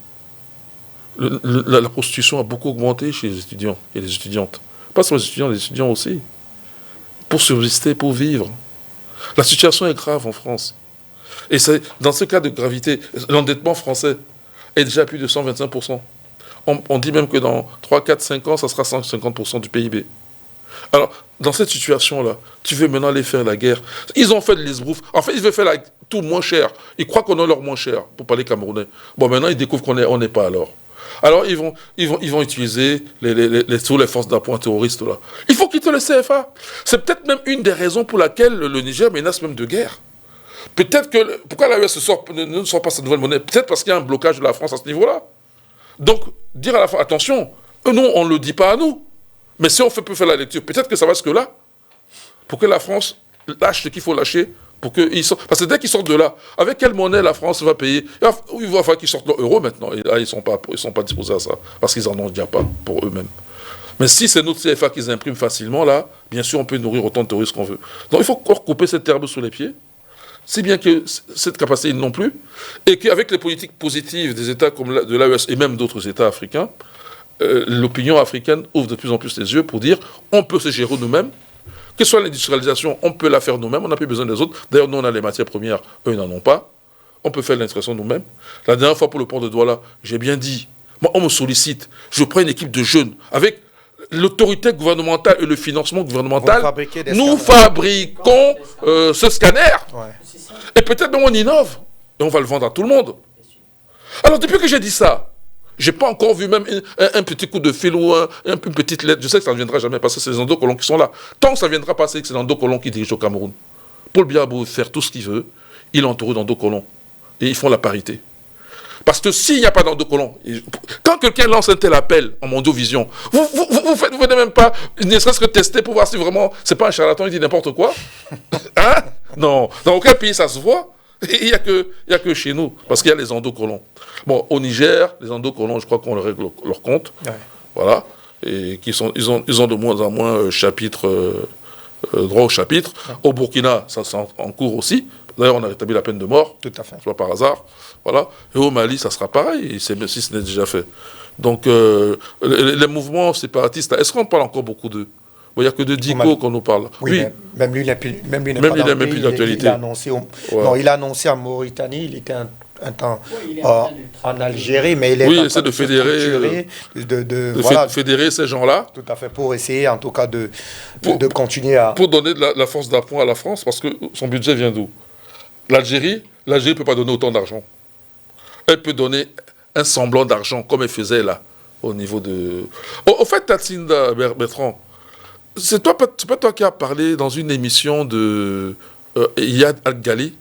B: La prostitution a beaucoup augmenté chez les étudiants et les étudiantes. Pas seulement les étudiants aussi. Pour subsister, pour vivre. La situation est grave en France. Et c'est dans ce cas de gravité, l'endettement français est déjà à plus de 125%. On dit même que dans 3, 4, 5 ans, ça sera 150% du PIB. Alors, dans cette situation-là, tu veux maintenant aller faire la guerre. Ils ont fait de l'esbrouf. En fait, ils veulent faire tout moins cher. Ils croient qu'on a leur moins cher, pour parler camerounais. Bon, maintenant, ils découvrent qu'on n'est pas alors. Alors, ils vont utiliser toutes les forces d'appoint terroristes, là. Il faut quitter le CFA. C'est peut-être même une des raisons pour laquelle le Niger menace même de guerre. Peut-être que... Pourquoi l'AES ne sort pas sa nouvelle monnaie? Peut-être parce qu'il y a un blocage de la France à ce niveau-là. Donc, dire à la France, attention, non, on ne le dit pas à nous. Mais si on peut faire la lecture, peut-être que ça va jusque-là. Pour que la France lâche ce qu'il faut lâcher. Parce que dès qu'ils sortent de là, avec quelle monnaie la France va payer? Il va falloir qu'ils sortent l'euro maintenant. Et là, ils ne sont pas disposés à ça. Parce qu'ils n'en ont déjà pas pour eux-mêmes. Mais si c'est notre CFA qu'ils impriment facilement, là, bien sûr, on peut nourrir autant de terroristes qu'on veut. Donc il faut encore couper cette herbe sous les pieds. Si bien que cette capacité, ils n'ont plus. Et qu'avec les politiques positives des États comme de l'AES et même d'autres États africains, l'opinion africaine ouvre de plus en plus les yeux pour dire on peut se gérer nous-mêmes. Que ce soit l'industrialisation, on peut la faire nous-mêmes, on n'a plus besoin des autres. D'ailleurs, nous, on a les matières premières, eux, ils n'en ont pas. On peut faire l'intégration nous-mêmes. La dernière fois, pour le port de Douala, j'ai bien dit, moi, on me sollicite, je prends une équipe de jeunes, avec l'autorité gouvernementale et le financement gouvernemental, nous fabriquons ce scanner. Ouais. Et peut-être même on innove, et on va le vendre à tout le monde. Alors, depuis que j'ai dit ça, j'ai pas encore vu même un petit coup de fil ou une petite lettre. Je sais que ça ne viendra jamais parce que c'est les endocolons qui sont là. Tant que ça viendra passer que c'est l'endocolon qui dirige au Cameroun. Paul Biya a beau faire tout ce qu'il veut, il est entouré d'endocolons. Et ils font la parité. Parce que s'il n'y a pas d'endocolons, quand quelqu'un lance un tel appel en Mondiovision, vous venez même pas, ne serait-ce que tester pour voir si vraiment, c'est pas un charlatan, il dit n'importe quoi. Hein? Non. Dans aucun pays ça se voit. Il n'y a que chez nous, parce qu'il y a les endocolons. Bon, au Niger, les endocolons, je crois qu'on leur règle leur compte. Ouais. Voilà. Et ils ont de moins en moins droit au chapitre. Ouais. Au Burkina, ça c'est en cours aussi. D'ailleurs, on a rétabli la peine de mort.
A: Tout à fait.
B: C'est pas par hasard. Voilà. Et au Mali, ça sera pareil, si ce n'est déjà fait. Donc, les mouvements séparatistes, est-ce qu'on parle encore beaucoup d'eux? Il n'y a que de Diko qu'on nous parle.
A: Oui, même lui, il n'est plus d'actualité. Il a annoncé en Mauritanie, il était un temps en Algérie, mais il est
B: il essaie de fédérer, fédérer ces gens-là.
A: Tout à fait, pour essayer en tout cas de continuer à...
B: Pour donner de la force d'appoint à la France, parce que son budget vient d'où? L'Algérie ne peut pas donner autant d'argent. Elle peut donner un semblant d'argent, comme elle faisait là, au niveau de... Au fait, Tatsinda Bertrand, c'est pas toi qui as parlé dans une émission de Iyad Al-Ghali,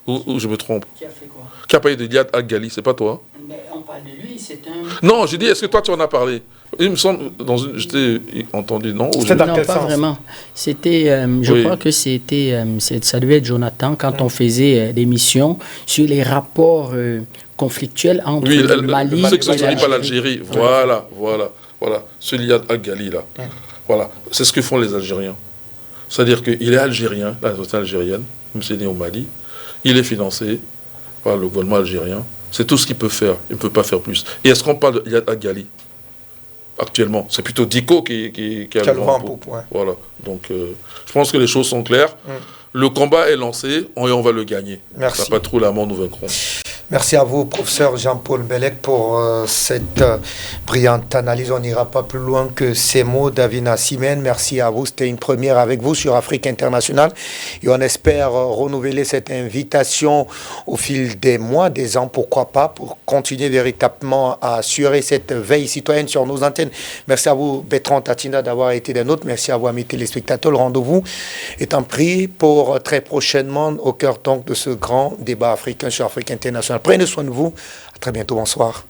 B: ou je me trompe?
D: Qui a fait quoi?
B: Qui a parlé de Iyad Al-Ghali, c'est pas toi?
D: Mais on parle de lui, c'est un...
B: Non, j'ai dit, est-ce que toi tu en as parlé? Il me semble, je t'ai entendu, non?
D: Non, pas vraiment. C'était, je crois que c'était, ça devait être Jonathan, quand on faisait l'émission sur les rapports conflictuels entre le Mali
B: et l'Algérie. Voilà, ce Iyad Al-Ghali là. Voilà, c'est ce que font les Algériens. C'est-à-dire qu'il est algérien, la société algérienne, même s'il est né au Mali, il est financé par le gouvernement algérien. C'est tout ce qu'il peut faire, il ne peut pas faire plus. Et est-ce qu'on parle de Iyad Al-Ghali actuellement? C'est plutôt Diko qui a le vent en poupe. Voilà, donc je pense que les choses sont claires. Le combat est lancé et on va le gagner.
A: Merci.
B: Ça patrouille la mort, nous vaincrons.
A: Merci à vous, professeur Jean-Paul Bellec, pour cette brillante analyse. On n'ira pas plus loin que ces mots. Davina Simen, merci à vous. C'était une première avec vous sur Afrique Internationale. Et on espère renouveler cette invitation au fil des mois, des ans, pourquoi pas, pour continuer véritablement à assurer cette veille citoyenne sur nos antennes. Merci à vous, Bertrand Tatina, d'avoir été des nôtres. Merci à vous, amis téléspectateurs. Le rendez-vous étant pris pour très prochainement au cœur donc de ce grand débat africain sur Afrique Internationale. Prenez soin de vous. À très bientôt. Bonsoir.